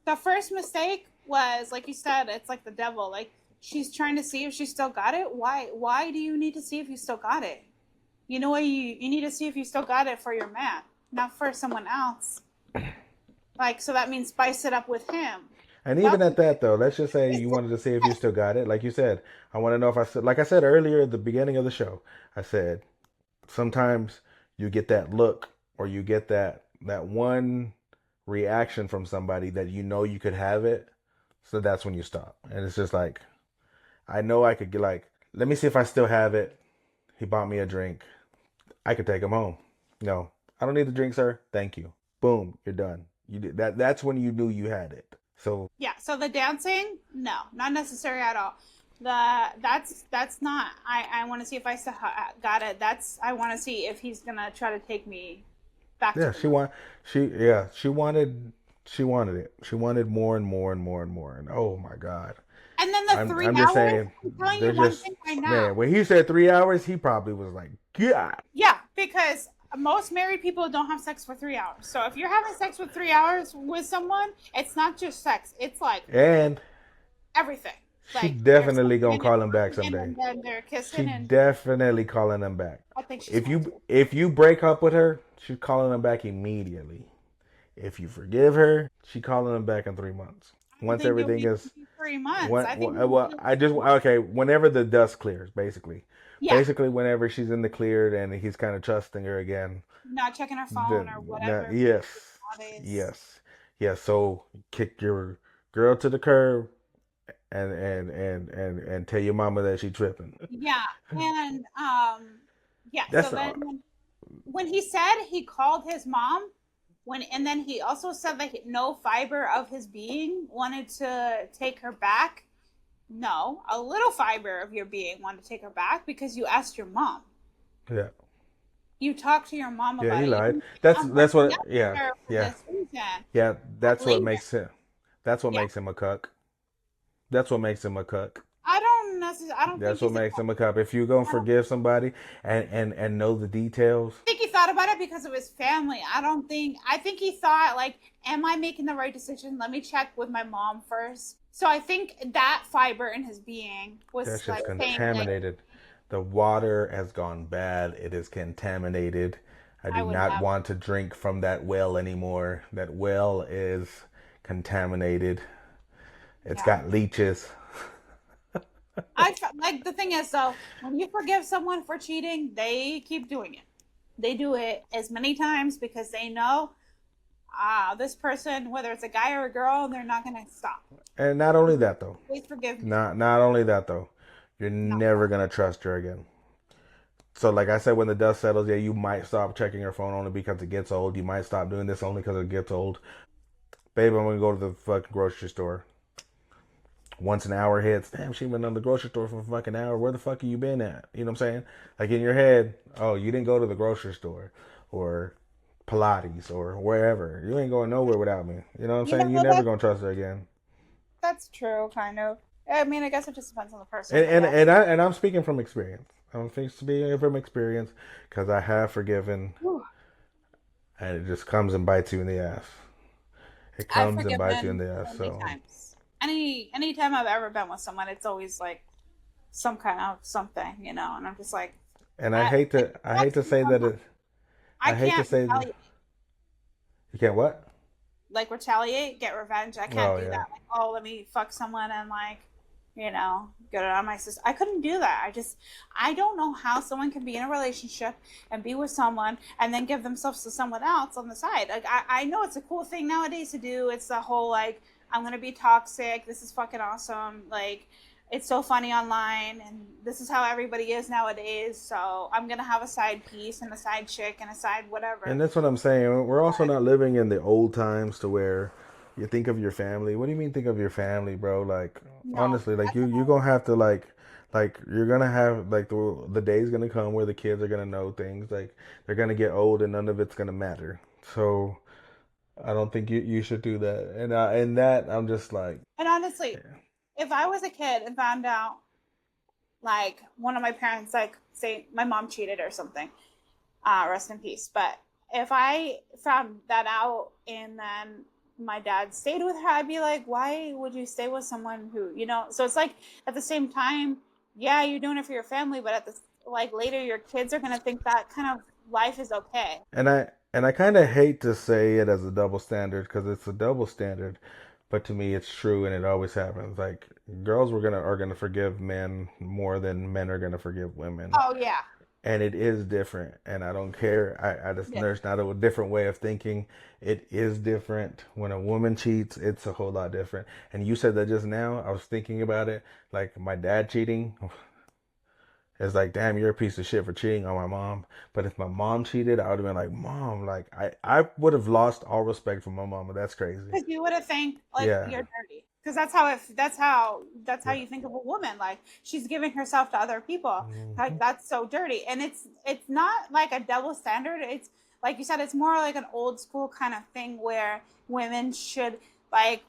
The first mistake was, like you said, it's like the devil. Like, she's trying to see if she still got it. Why do you need to see if you still got it? You know what, you need to see if you still got it for your man, not for someone else. Like, so that means spice it up with him. And even at that, though, let's just say you wanted to see if you still got it. Like you said, I want to know if I said, like I said earlier at the beginning of the show, I said sometimes you get that look or you get that one reaction from somebody that you know you could have it. So that's when you stop. And it's just like, I know I could get like, let me see if I still have it. He bought me a drink. I could take him home. No, I don't need the drink, sir. Thank you. Boom, you're done. You did that. That's when you knew you had it. So Yeah. So the dancing, no, not necessary at all. That's not. I want to see if I still got it. I want to see if he's gonna try to take me back to yeah, the room. she wanted it. She wanted more and more and more and more. And oh my God. And then the three I'm just hours. saying, I'm telling you they're one just thing right now. man. When he said 3 hours, he probably was like, God. Yeah, because most married people don't have sex for 3 hours. So if you're having sex for 3 hours with someone, it's not just sex. It's like And everything. she Like they're definitely gonna sleeping and call him back fucking someday. and then they're She kissing, and definitely calling him back. I think she's going to. If you break up with her, she's calling him back immediately. If you forgive her, she calling him back in 3 months. don't once think you'll everything be is 3 months. when, I think well, I just okay. Whenever the dust clears, basically, yeah, whenever she's in the cleared and he's kind of trusting her again. not checking her phone The or no, whatever yes, nowadays. yes, yes. So kick your girl to the curb and tell your mama that she tripping. Yeah, and yeah. So That's then not. when he said he called his mom, and then he also said that no fiber of his being wanted to take her back. No, a little fiber of your being wanted to take her back because you asked your mom. Yeah, You talked to your mom yeah. about He it. You lied. didn't say, That's I'm that's breaking what. up with Yeah, her for yeah, this reason. yeah. I'm That's what leaving. makes him. That's what Yeah. makes him a cuck. That's what makes him a cuck. I don't think That's what he's a makes cuck. him a cuck. If you gonna I don't forgive somebody and know the details, think he thought about it because of his family. I think he thought, like, am I making the right decision? Let me check with my mom first. So I think that fiber in his being that's was just like saying, like, contaminated. The water has gone bad. It is contaminated. I I do would not never. want to drink from that well anymore. That well is contaminated. It's Yeah. got leeches. Like the thing is though, when you forgive someone for cheating, they keep doing it. They do it as many times because they know this person, whether it's a guy or a girl, they're not gonna stop. And not only that though. Please forgive me. Not only that though. You're No. never gonna trust her again. So like I said, when the dust settles, yeah, you might stop checking your phone only because it gets old. You might stop doing this only because it gets old. Babe, I'm gonna go to the fucking grocery store. Once an hour hits, damn, she been on the grocery store for a fucking hour. Where the fuck have you been at? You know what I'm saying? Like in your head, oh, you didn't go to the grocery store or Pilates or wherever. You ain't going nowhere without me. You know what I'm Yeah, saying? You never gonna trust her again. that's true, kind of. I mean, I guess it just depends on the person, And but and yeah. and I'm speaking from experience. I'm speaking from experience because I have forgiven, Whew. and it just comes and bites you in the ass. It I've comes and bites you in forgiven the ass. so many So, times. Anytime I've ever been with someone, it's always like some kind of something, and I'm just like, and it I hate affects to me say so that much. it. I I hate to can't say retaliate, you can't what? like retaliate, get revenge. I can't Oh do yeah. that. Like, oh, let me fuck someone and like, get it on my sister. I couldn't do that. I don't know how someone can be in a relationship and be with someone and then give themselves to someone else on the side. Like, I know it's a cool thing nowadays to do. It's the whole like, I'm gonna be toxic. This is fucking awesome. Like, it's so funny online, and this is how everybody is nowadays. So I'm gonna have a side piece and a side chick and a side And whatever. that's what I'm saying. We're also not living in the old times to where you think of your family. What do you mean think of your family, bro? Like No, honestly, like that's you're gonna have to like you're gonna have like the day's gonna come where the kids are gonna know things. Like they're gonna get old and none of it's gonna matter. So I don't think you should do that. And that I'm just like, and honestly, if I was a kid and found out like one of my parents, like say my mom cheated or something, rest in peace. But if I found that out and then my dad stayed with her, I'd be like, why would you stay with someone who, So it's like at the same time, yeah, you're doing it for your family, but at the like later, your kids are gonna think that kind of life is okay. and I kind of hate to say it as a double standard because it's a double standard, but to me it's true and it always happens. Like girls are gonna forgive men more than men are gonna forgive women. Oh yeah, And it is different, and I don't care. I just yeah, there's not a different way of thinking. It is different. When a woman cheats, it's a whole lot different. And you said that just now. I was thinking about it. Like my dad cheating, it's like, damn, you're a piece of shit for cheating on my mom. But if my mom cheated, I would have been like, mom, like I would have lost all respect for my mama. That's crazy. because you would have think like Yeah, you're dirty. Because that's how yeah. you think of a woman. Like she's giving herself to other people. Like Hmm. that's so dirty. And it's not like a double standard. It's like you said. It's more like an old school kind of thing where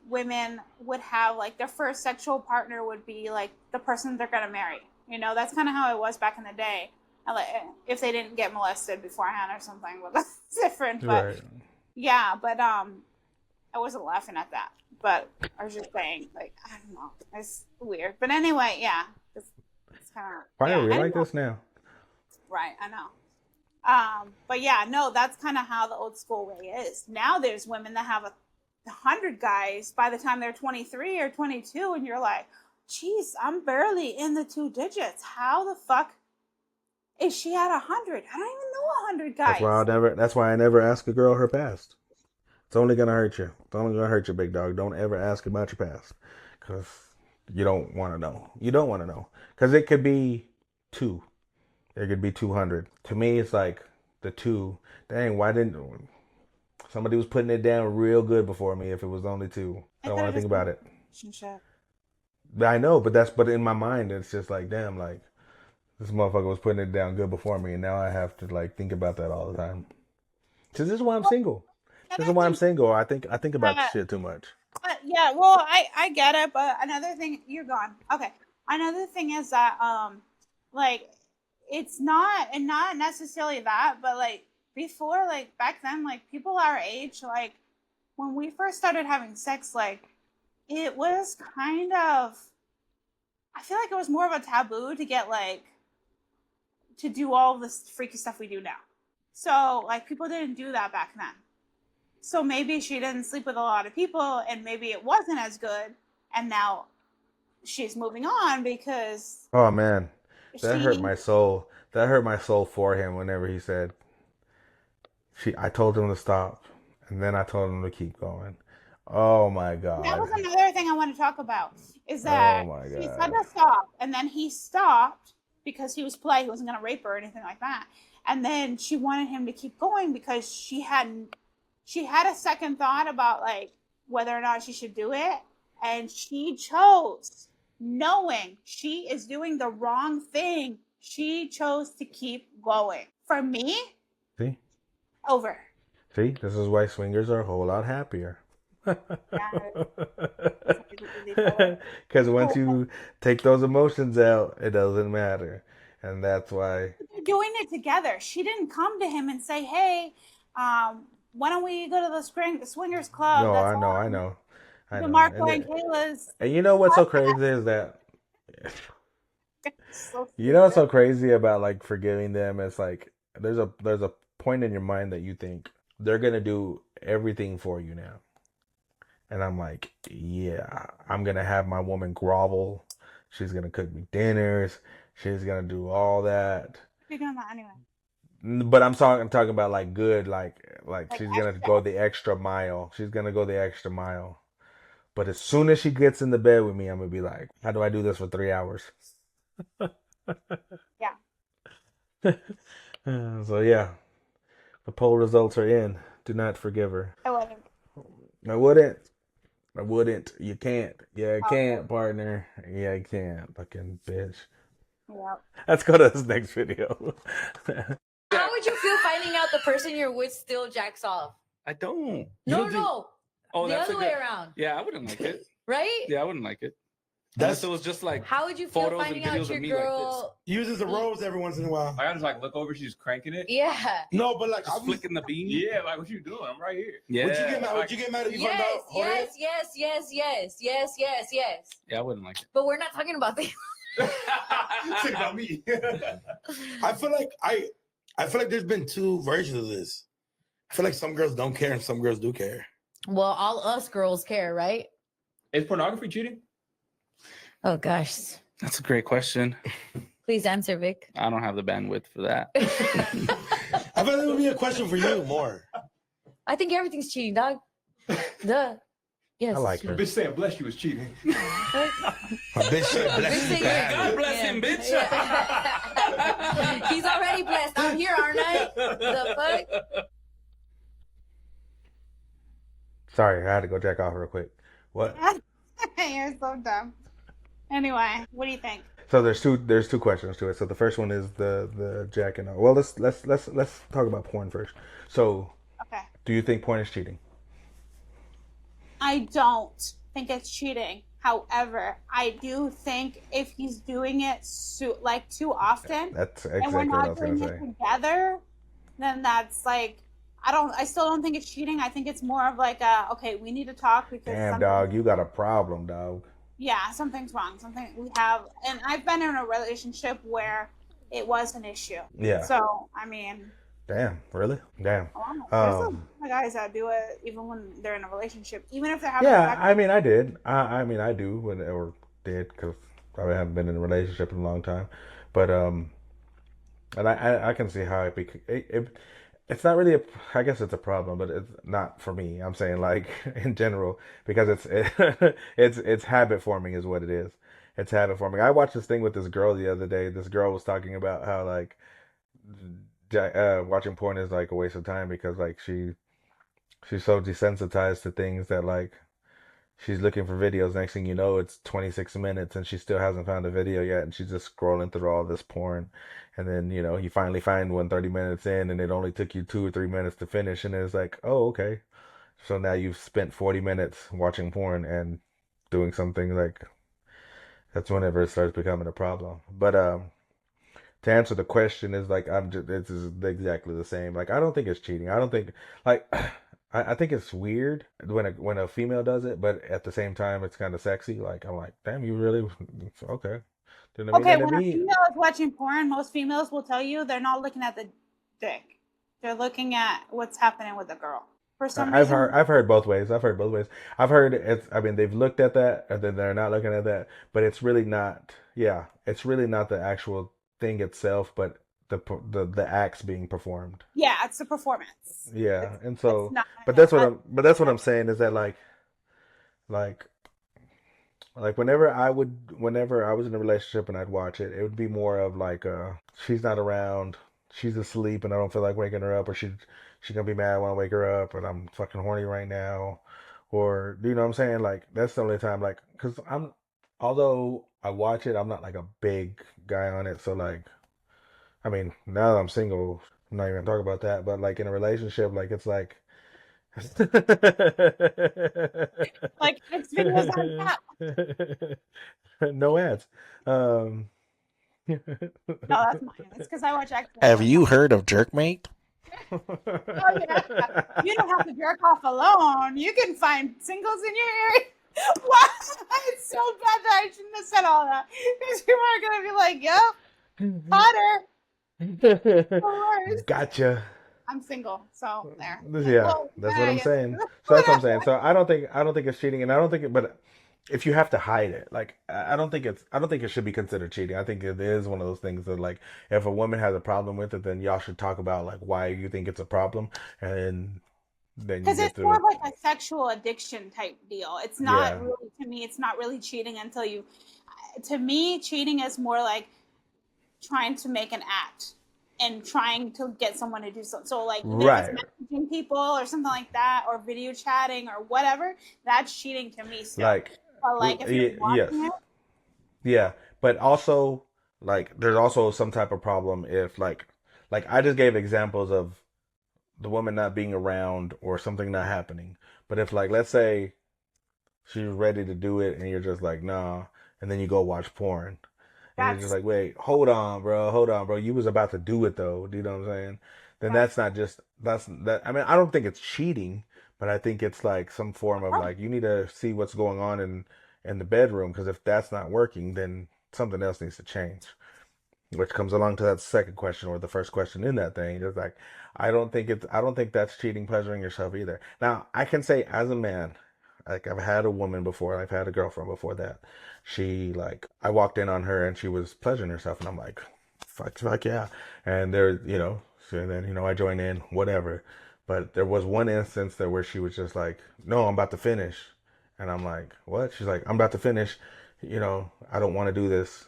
women would have like their first sexual partner would be like the person they're gonna marry. That's kind of how it was back in the day. Like, if they didn't get molested beforehand or something, but that's different. But Right. yeah, but I wasn't laughing at that, but I was just saying, like, I don't know, it's weird. But anyway, yeah, it's kind of Why are yeah. we like Anyway, this now? right, I know. But yeah, no, that's kind of how the old school way is. Now there's women that have 100 guys by the time they're 23 or 22, and you're like, geez, I'm barely in the 2 digits. How the fuck is she at 100? I don't even know 100 guys. That's why I never ask a girl her past. It's only gonna hurt you. It's only gonna hurt you, big dog. Don't ever ask about your past, because you don't want to know. You don't want to know, because it could be 2. It could be 200. To me, it's like the 2. Dang, why didn't somebody was putting it down real good before me? If it was only 2, I don't want to think about it. I know, but in my mind, it's just like, damn, like this motherfucker was putting it down good before me, and now I have to like think about that all the time. So this is why I'm single. This is why I'm single. I think about this shit too much. Yeah, well, I get it, but another thing, you're gone. Okay. Another thing is that like it's not, and not necessarily that, but like before, like back then, like people our age, like when we first started having sex, like it was kind of, I feel like it was more of a taboo to get like to do all this freaky stuff we do now. So like people didn't do that back then. So maybe she didn't sleep with a lot of people, and maybe it wasn't as good, and now she's moving on because Oh man, that hurt my soul. That hurt my soul for him whenever he said I told him to stop, and then I told him to keep going. Oh my god. That was another thing I want to talk about, is that he said to stop, and then he stopped because he was polite. He wasn't going to rape her or anything like that. And then she wanted him to keep going because she had a second thought about like whether or not she should do it, and she chose, knowing she is doing the wrong thing, she chose to keep going. For me, see, over. See, this is why swingers are a whole lot happier. Because once you take those emotions out, it doesn't matter, and that's why they're doing it together. She didn't come to him and say, "Hey, why don't we go to the swingers club?" No, I know. Marco and Kayla's. And you know what's so crazy is that you know what's so crazy about like forgiving them? It's like there's a point in your mind that you think they're gonna do everything for you now. And I'm like, yeah, I'm going to have my woman grovel. She's going to cook me dinners. She's going to do all that. You're doing that anyway. But I'm talking about like good, like she's going to go the extra mile. She's going to go the extra mile. But as soon as she gets in the bed with me, I'm going to be like, how do I do this for 3 hours? Yeah. So yeah, the poll results are in. Do not forgive her. I wouldn't. I wouldn't. You can't. Yeah, I can't, partner. Yeah, I can't. Fucking bitch. Yeah. Let's go to this next video. How would you feel finding out the person you're with still jacks off? I don't. No. Oh, the that's other a way good... around. Yeah, I wouldn't like it. Right? Yeah, I wouldn't like it. Unless it was just like how would you feel photos finding and videos out your of me girl like this. Uses a rose every once in a while. I gotta just like look over, she's cranking it. Yeah. No, but like Just flicking the bean. Yeah, like what you doing? I'm right here. Yeah. Would you get mad if you found out? Yes. Yeah, I wouldn't like it. But we're not talking about this. Think about me. I feel like there's been 2 versions of this. I feel like some girls don't care and some girls do care. Well, all us girls care, right? Is pornography cheating? Oh gosh. That's a great question. Please answer, Vic. I don't have the bandwidth for that. I feel like it would be a question for you more. I think everything's cheating, dog. Duh. Yes. I like her. Bitch saying bless you was cheating. My bitch said bless you. God bless him, bitch. He's already blessed. I'm here, aren't I? The fuck? Sorry, I had to go jack off real quick. What? You're so dumb. Anyway, what do you think? So there's two questions to it. So the first one is the jacking off. Well, let's talk about porn first. So, okay, do you think porn is cheating? I don't think it's cheating. However, I do think if he's doing it too often, That's and exactly we're what I not was doing gonna it say. together, then that's like I still don't think it's cheating. I think it's more of like okay, we need to talk because Damn, dog, you got a problem, dog. Yeah, something's wrong. Something we have, and I've been in a relationship where it was an issue. Yeah. So I mean, Damn, really? Damn. there's like guys that do it even when they're in a relationship, even if they're having Yeah, sex. I mean, I did. I mean, I do when or did because I haven't been in a relationship in a long time. But and I can see how it's not really a, I guess it's a problem, but it's not for me. I'm saying like in general because it's habit forming is what it is. It's habit forming. I watched this thing with this girl the other day. This girl was talking about how like watching porn is like a waste of time because like she's so desensitized to things that like she's looking for videos. Next thing you know, it's 26 minutes and she still hasn't found a video yet. And she's just scrolling through all this porn. And then, you know, you finally find one 30 minutes in and it only took you 2 or 3 minutes to finish. And it's like, oh, okay. So now you've spent 40 minutes watching porn and doing something like that's whenever it starts becoming a problem. But to answer the question is like I'm just it's exactly the same. Like I don't think it's cheating. I don't think like I think it's weird when a female does it, but at the same time it's kind of sexy. Like I'm like, damn, you really okay? You know what I mean? Okay, And to when a me, female is watching porn, most females will tell you they're not looking at the dick. They're looking at what's happening with the girl. For some reason, I've heard both ways. I've heard both ways. I've heard it's. I mean, they've looked at that and then they're not looking at that, but it's really not. Yeah, it's really not the actual thing itself, but the acts being performed. yeah, it's a performance. Yeah, and It's so, not. but that's what I'm saying is that like like whenever I was in a relationship and I'd watch it, it would be more of like she's not around, she's asleep and I don't feel like waking her up, or she's gonna be mad when I wake her up and I'm fucking horny right now, or you know what I'm saying? Like that's the only time like because I'm although I watch it, I'm not like a big guy on it, so like I mean now that I'm single, I'm not even talking about that, but like in a relationship, like it's like. Like next videos on that. No ads. Um, No, that's mine. It's because I watch X. Have you heard of Jerkmate? Oh yeah, you don't have to jerk off alone. You can find singles in your area. Wow, it's so bad that I shouldn't have said all that because people are gonna be like, "Yep, hotter." Gotcha. I'm single, so there. Yeah, Well, that's then what I I'm guess- saying. So that's what I'm saying. So I don't think it's cheating, and I don't think it. But if you have to hide it, like I don't think it should be considered cheating. I think it is one of those things that like if a woman has a problem with it, then y'all should talk about like why you think it's a problem, and then you Because get it's through more it. of like a sexual addiction type deal. It's not Yeah, really, to me, it's not really cheating until you, to me, cheating is more like trying to make an act and trying to get someone to do something. So, like, even if it's right. messaging people or something like that, or video chatting or whatever, that's cheating to me still. Like, But, like, if you're yes, watching it, yeah, but also like there's also some type of problem if like I just gave examples of the woman not being around or something not happening. But if like let's say she's ready to do it and you're just like nah, and then you go watch porn and you're just that's, like wait, hold on, bro, you was about to do it though. Do you know what I'm saying? Then that's that's not just that's that. I mean, I don't think it's cheating, but I think it's like some form a of problem. like you need to see what's going on in the bedroom because if that's not working, then something else needs to change. Which comes along to that second question or the first question in that thing. It's like I don't think that's cheating, pleasuring yourself either. Now I can say as a man, like I've had a woman before, I've had a girlfriend before that. She like I walked in on her and she was pleasuring herself and I'm like, fuck yeah. And there, you know, so then, you know, I join in, whatever. But there was one instance there where she was just like, no, I'm about to finish. And I'm like, what? She's like, I'm about to finish. You know, I don't want to do this.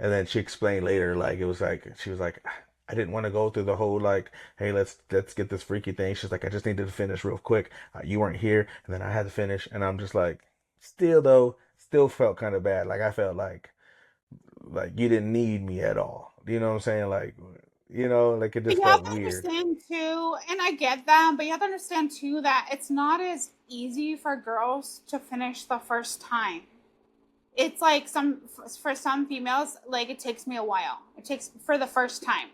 And then she explained later, like it was like she was like, I didn't want to go through the whole like, hey, let's get this freaky thing. She's like, I just needed to finish real quick. You weren't here, and then I had to finish, and I'm just like, still though, still felt kind of bad. Like I felt like you didn't need me at all. You know what I'm saying? Like, you know, like it But just you have felt to weird. understand too, and I get that, but you have to understand too that it's not as easy for girls to finish the first time. It's like for some females, like it takes me a while. It takes for the first time,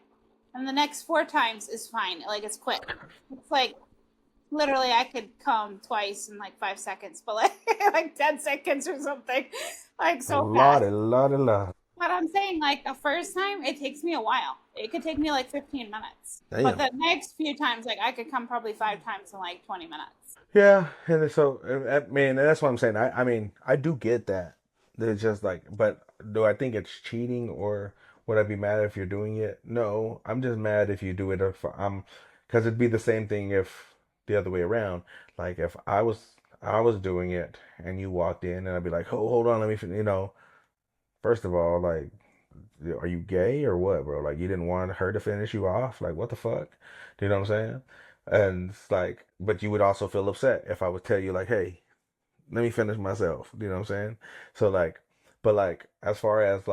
and the next 4 times is fine. Like it's quick. It's like literally I could come twice in like 5 seconds, but like like 10 seconds or something, like so fast. Lottie, lottie, lot. But I'm saying, like, the first time, it takes me a while. It could take me like 15 minutes. But Damn. the next few times, like, I could come probably 5 times in like 20 minutes. Yeah, and so I mean, that's what I'm saying. I mean, I do get that. It's just like, but do I think it's cheating, or would I be mad if you're doing it? No, I'm just mad if you do it. If I'm, because it'd be the same thing if the other way around. Like if I was doing it and you walked in, and I'd be like, oh, hold on, let me, first of all, like, are you gay or what, bro? Like, you didn't want her to finish you off? Like, what the fuck? Do you know what I'm saying? And it's like, but you would also feel upset if I would tell you, like, hey, let me finish myself. Do you know what I'm saying? So, like, but like, as far as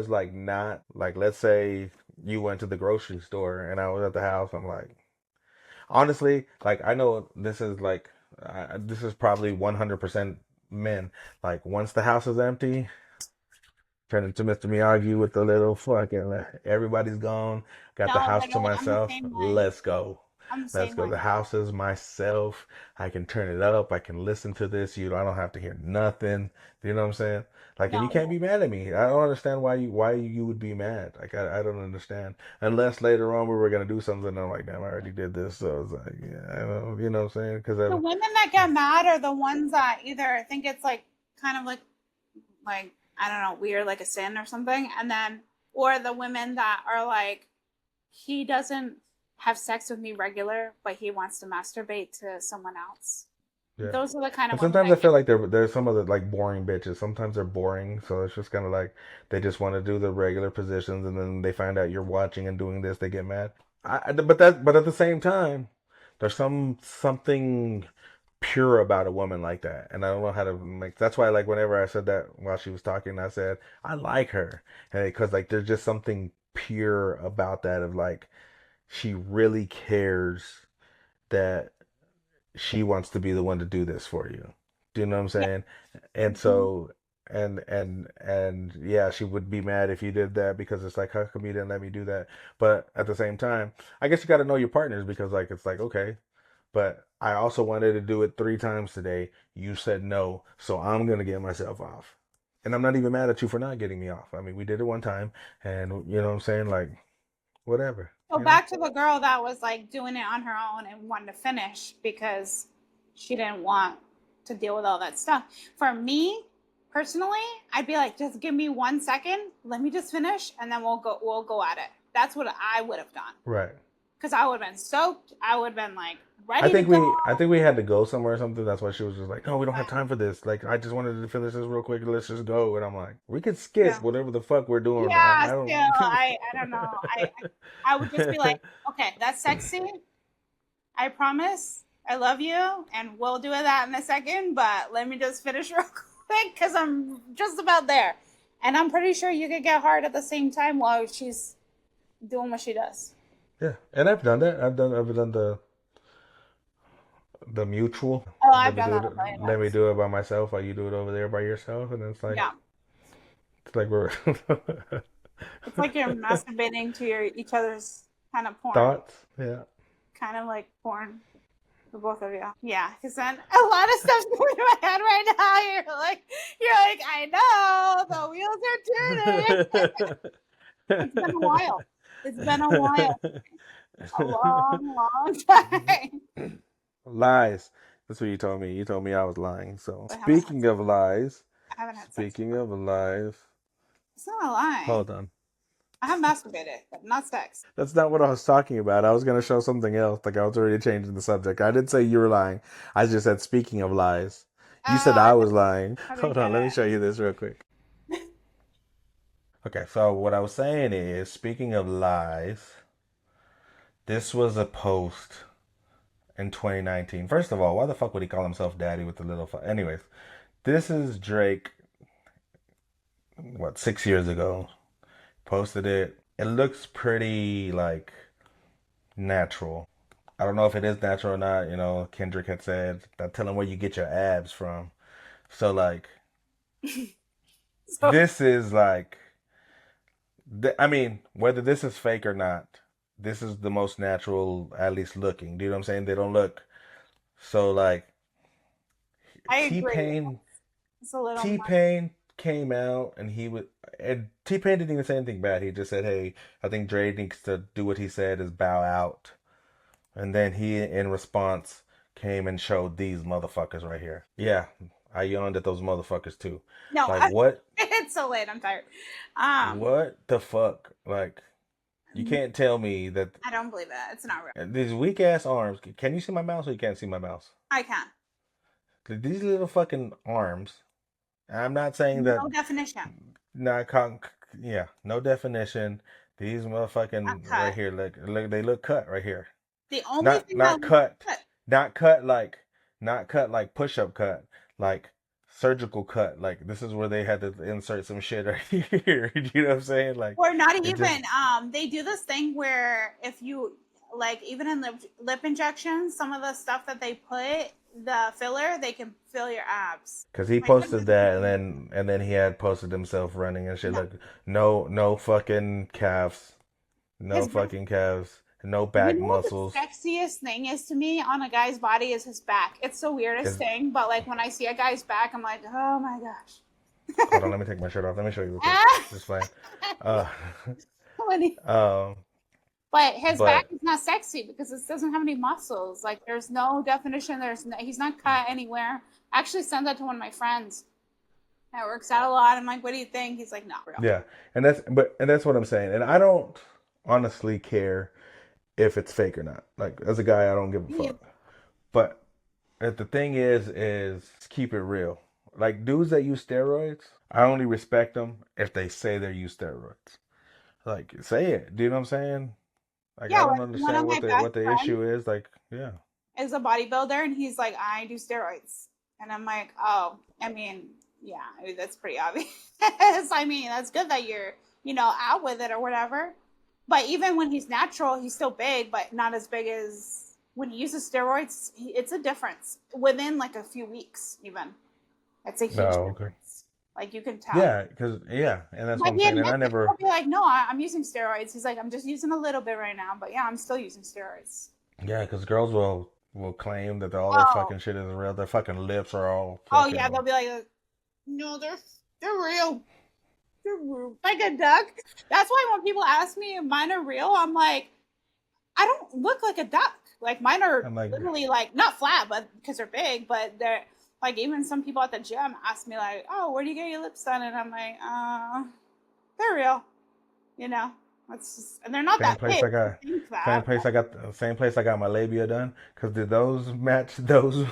like not, like, let's say you went to the grocery store and I was at the house, I'm like, honestly, like, I know this is probably 100% men. Like, once the house is empty, turn into Mr. Miyagi with the little fucking, everybody's gone, got the No, house to literally, I'm the myself. same way. Let's go. I'm the Let's same go. way. The house is myself. I can turn it up. I can listen to this. I don't have to hear nothing. Do you know what I'm saying? Like, and you can't No, be mad at me. I don't understand why you would be mad. Like, I don't understand. Unless later on we were gonna do something, and I'm like, damn, I already did this. So it's like, yeah, I don't, you know what I'm saying? Because the I'm, women that get mad are the ones that either think it's like kind of like I don't know, weird, like a sin or something, and then or the women that are like, he doesn't have sex with me regular, but he wants to masturbate to someone else. yeah. Those are the kind of And women sometimes I that get. feel like there's some of the like boring bitches. Sometimes they're boring, so it's just kind of like they just want to do the regular positions, and then they find out you're watching and doing this, they get mad. But at the same time, there's something pure about a woman like that, and I don't know how to make. That's why, like, whenever I said that while she was talking, I said I like her, and because like there's just something pure about that, of like she really cares that she wants to be the one to do this for you. Do you know what I'm Yeah. saying? And Mhm. so, and yeah, she would be mad if you did that, because it's like, how come you didn't let me do that? But at the same time, I guess you got to know your partners, because like it's like, okay, but I also wanted to do it 3 times today. You said no, so I'm gonna get myself off. And I'm not even mad at you for not getting me off. I mean, we did it one time, and you know what I'm saying? Like, whatever, So back to the girl that was like doing it on her own and wanted to finish because she didn't want to deal with all that stuff. For me personally, I'd be like, just give me 1 second, let me just finish, and then we'll go at it. That's what I would have done. Right. Because I would have been soaked. I would have been like I ready to think go. we had to go somewhere or something. That's why she was just like, "No, we don't have But time for this. Like, I just wanted to finish this real quick. Let's just go." And I'm like, "We could yeah, skip whatever the fuck we're doing. yeah. I Still, don't." I don't know. I would just be like, okay, that's sexy. I promise. I love you, and we'll do that in a second. But let me just finish real quick because I'm just about there, and I'm pretty sure you could get hard at the same time while she's doing what she does. Yeah, and I've done that. I've done the mutual. Oh, Let I've me done do that it. a million Let me times. do it by myself while you do it over there by yourself, and Yeah, it's like we're it's like you're masturbating to your each other's kind of porn, thoughts. Yeah. kind of like porn for both of you. Yeah, because then a lot of stuff's going in my head right now. You're like, I know the wheels are turning. It's been a while. It's been a while. A long, long time. Lies. That's what you told me. You told me I was lying. So, I haven't had speaking of lies, I haven't had sex speaking before. of lies, It's not a lie. hold on. I have masturbated, but not sex. That's not what I was talking about. I was going to show something else. Like, I was already changing the subject. I didn't say you were lying. I just said, speaking of lies. You said Oh, I was lying. I didn't Hold get on. Let me it. show you this real quick. Okay. So, what I was saying is, speaking of lies, this was a post in 2019. First of all, why the fuck would he call himself daddy with the little anyways, this is Drake, what, 6 years ago. Posted it. It looks pretty, like, natural. I don't know if it is natural or not. Kendrick had said that, tell him where you get your abs from. So, like, So this is like, I mean, whether this is fake or not, this is the most natural, at least looking. Do you know what I'm saying? They don't look so like I agree. T-Pain, It's a little much. T-Pain, came out and T-Pain didn't even say anything bad. He just said, "Hey, I think Dre needs to do what he said is bow out." And then he, in response, came and showed these motherfuckers right here. Yeah, I yawned at those motherfuckers too. No, Like what? it's so late. I'm tired. What the fuck? Like you can't tell me that I don't believe it. It's not real. these weak ass arms. Can you see my mouse or you can't see my mouse? I can. These little fucking arms. I'm not saying that. No definition. Not yeah, no definition. These motherfucking Not right cut. here, look, they look cut right here. The only thing that Not cut, cut. not cut like push-up cut, like surgical cut. Like this is where they had to insert some shit right here. You know what I'm saying? Like, Or not it even. just They do this thing where if you like, even in lip injections, some of the stuff that they put, the filler, they can fill your abs. because he posted that and then he had posted himself running and shit. No. Like no fucking calves, no His- fucking calves, no back You know muscles. what the sexiest thing is to me on a guy's body is his back. It's the weirdest thing, but like when I see a guy's back, I'm like, oh my gosh. Hold on, let me take my shirt off. Let me show you real quick. Just fine. When he- But his back is not sexy because it doesn't have any muscles. Like there's no definition. He's not cut anywhere. I actually sent that to one of my friends that works out a lot. I'm like, what do you think? He's like, no. Real. Yeah, and that's what I'm saying. And I don't honestly care if it's fake or not. Like as a guy, I don't give a fuck. But the thing is keep it real. Like dudes that use steroids, I only respect them if they say they use steroids. Like say it. Do you know what I'm saying? Like Yeah, I don't like, one understand of my what the best issue is. Like yeah. Is a bodybuilder, and he's like, I do steroids, and I'm like, oh, I mean, yeah, that's pretty obvious. I mean, that's good that you're, out with it or whatever. But even when he's natural, he's still big, but not as big as when he uses steroids. It's a difference within like a few weeks, even. It's a huge difference. Like you can tell. Yeah, and that's what I'm saying. And I never. He'll be like, no, I'm using steroids. He's like, I'm just using a little bit right now, but yeah, I'm still using steroids. Yeah, because girls will claim that all their fucking shit is real. Their fucking lips are all. Fucking, yeah, they'll be like, no, they're real. They're real. Like a duck. That's why when people ask me if mine are real, I'm like, I don't look like a duck. Like mine are literally like not flat, but because they're big, but they're like even some people at the gym ask me like, oh, where do you get your lips done? And I'm like, they're real. It's just, and they're not that big. Same place I got my labia done. Because did those match those?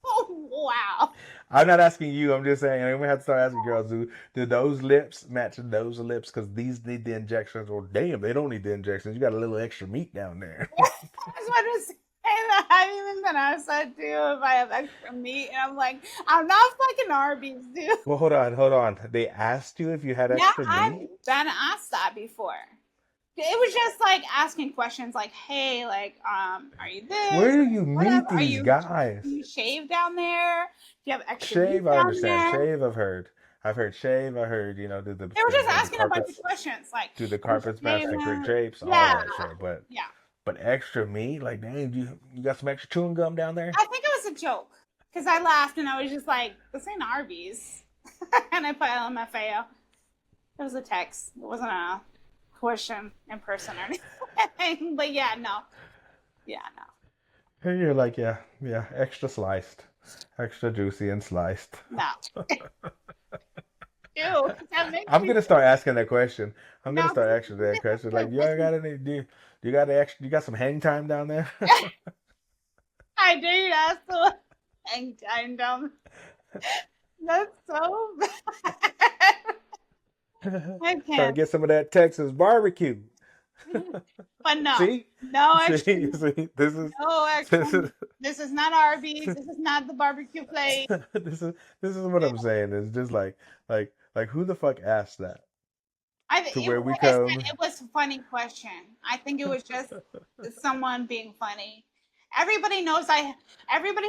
Oh wow! I'm not asking you. I'm just saying. I'm gonna have to start asking girls. Do those lips match those lips? Because these need the injections. Well, damn, they don't need the injections. You got a little extra meat down there. I was about to say that. I've even been asked that too. If I have extra meat, and I'm like, I'm not fucking Arby's, dude. Well, hold on. They asked you if you had extra meat. I've been asked that before. It was just like asking questions like, hey, like, are you this? Where do you meet these guys? Do you shave down there? Do you have extra shave? meat I down understand. there? Shave, I've heard. Shave. I heard. They were just asking a bunch of questions like, do the carpets match the drapes? Yeah. All that shit. But yeah. But extra meat, like, dang, you got some extra chewing gum down there? I think it was a joke because I laughed and I was just like, this ain't Arby's, and I put LMFAO. It was a text. It wasn't a question in person or anything. But yeah, no. And you're like, yeah, extra sliced, extra juicy and sliced. No. Ew, I'm gonna start asking that question. I'm gonna start asking that question. Like, you got any? Do you got extra? You got some hang time down there? I did ask the hang time down. That's so bad. I can't. Trying to get some of that Texas barbecue. But no. See? No extra. See? This is no extra. This is not Arby's. This is not the barbecue place. this is what I'm saying. It's just like who the fuck asked that? It was a funny question. I think it was just someone being funny. Everybody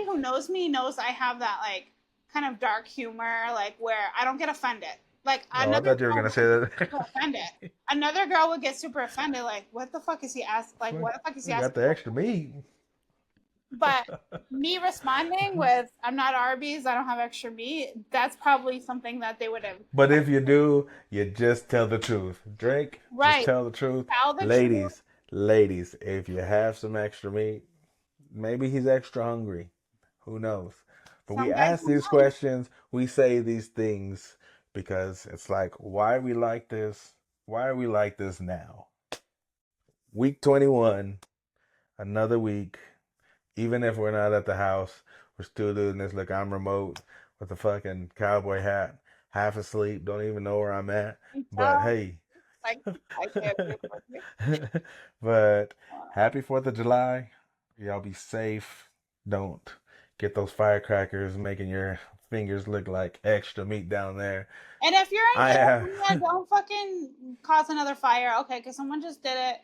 who knows me knows I have that like kind of dark humor, like where I don't get offended. Like I thought you were gonna say that. Offended. Another girl would get super offended, like, what the fuck is he asking? Like, what the fuck is he asking? Got the extra meat. But me responding with "I'm not Arby's, I don't have extra meat," that's probably something that they would have. But if you do, you just tell the truth. Drake, just Right. tell the truth. Tell the Ladies, ladies, if you have some extra meat, maybe he's extra hungry. Who knows? But Some we guys ask don't these know. questions, we say these things because it's like, why are we like this? Why are we like this now? Week 21, another week. Even if we're not at the house, we're still doing this. Look, I'm remote with a fucking cowboy hat, half asleep, don't even know where I'm at. But hey, Like, I can't do it. but happy 4th of July. Y'all be safe. Don't get those firecrackers making your fingers look like extra meat down there. And if you're in I have- California, don't fucking cause another fire, okay? Because someone just did it,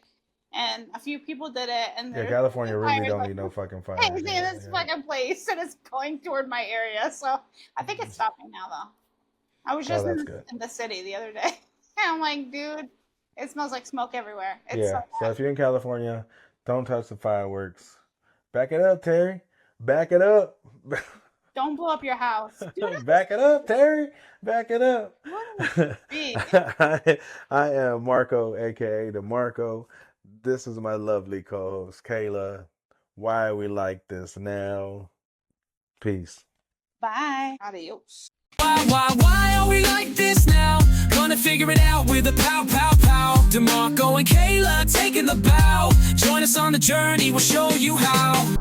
and a few people did it, and Yeah, there's California really fires don't like need no fucking fire. crazy in Yeah, this yeah. fucking place, and it's going toward my area. So I think it's stopping now, though. I was just that's good. in the city the other day, and I'm like, dude, it smells like smoke everywhere. It's Yeah, so so if you're in California, don't touch the fireworks. Back it up, Terry. Back it up. don't blow up your house. Dude, Back it up, Terry. Back it up. big. I am Marco, aka the Marco. This is my lovely co-host, Kayla. Why are we like this now? Peace. Bye. Adios. Why are we like this now? Gonna figure it out with a pow, pow, pow. DeMarco and Kayla taking the bow. Join us on the journey, we'll show you how.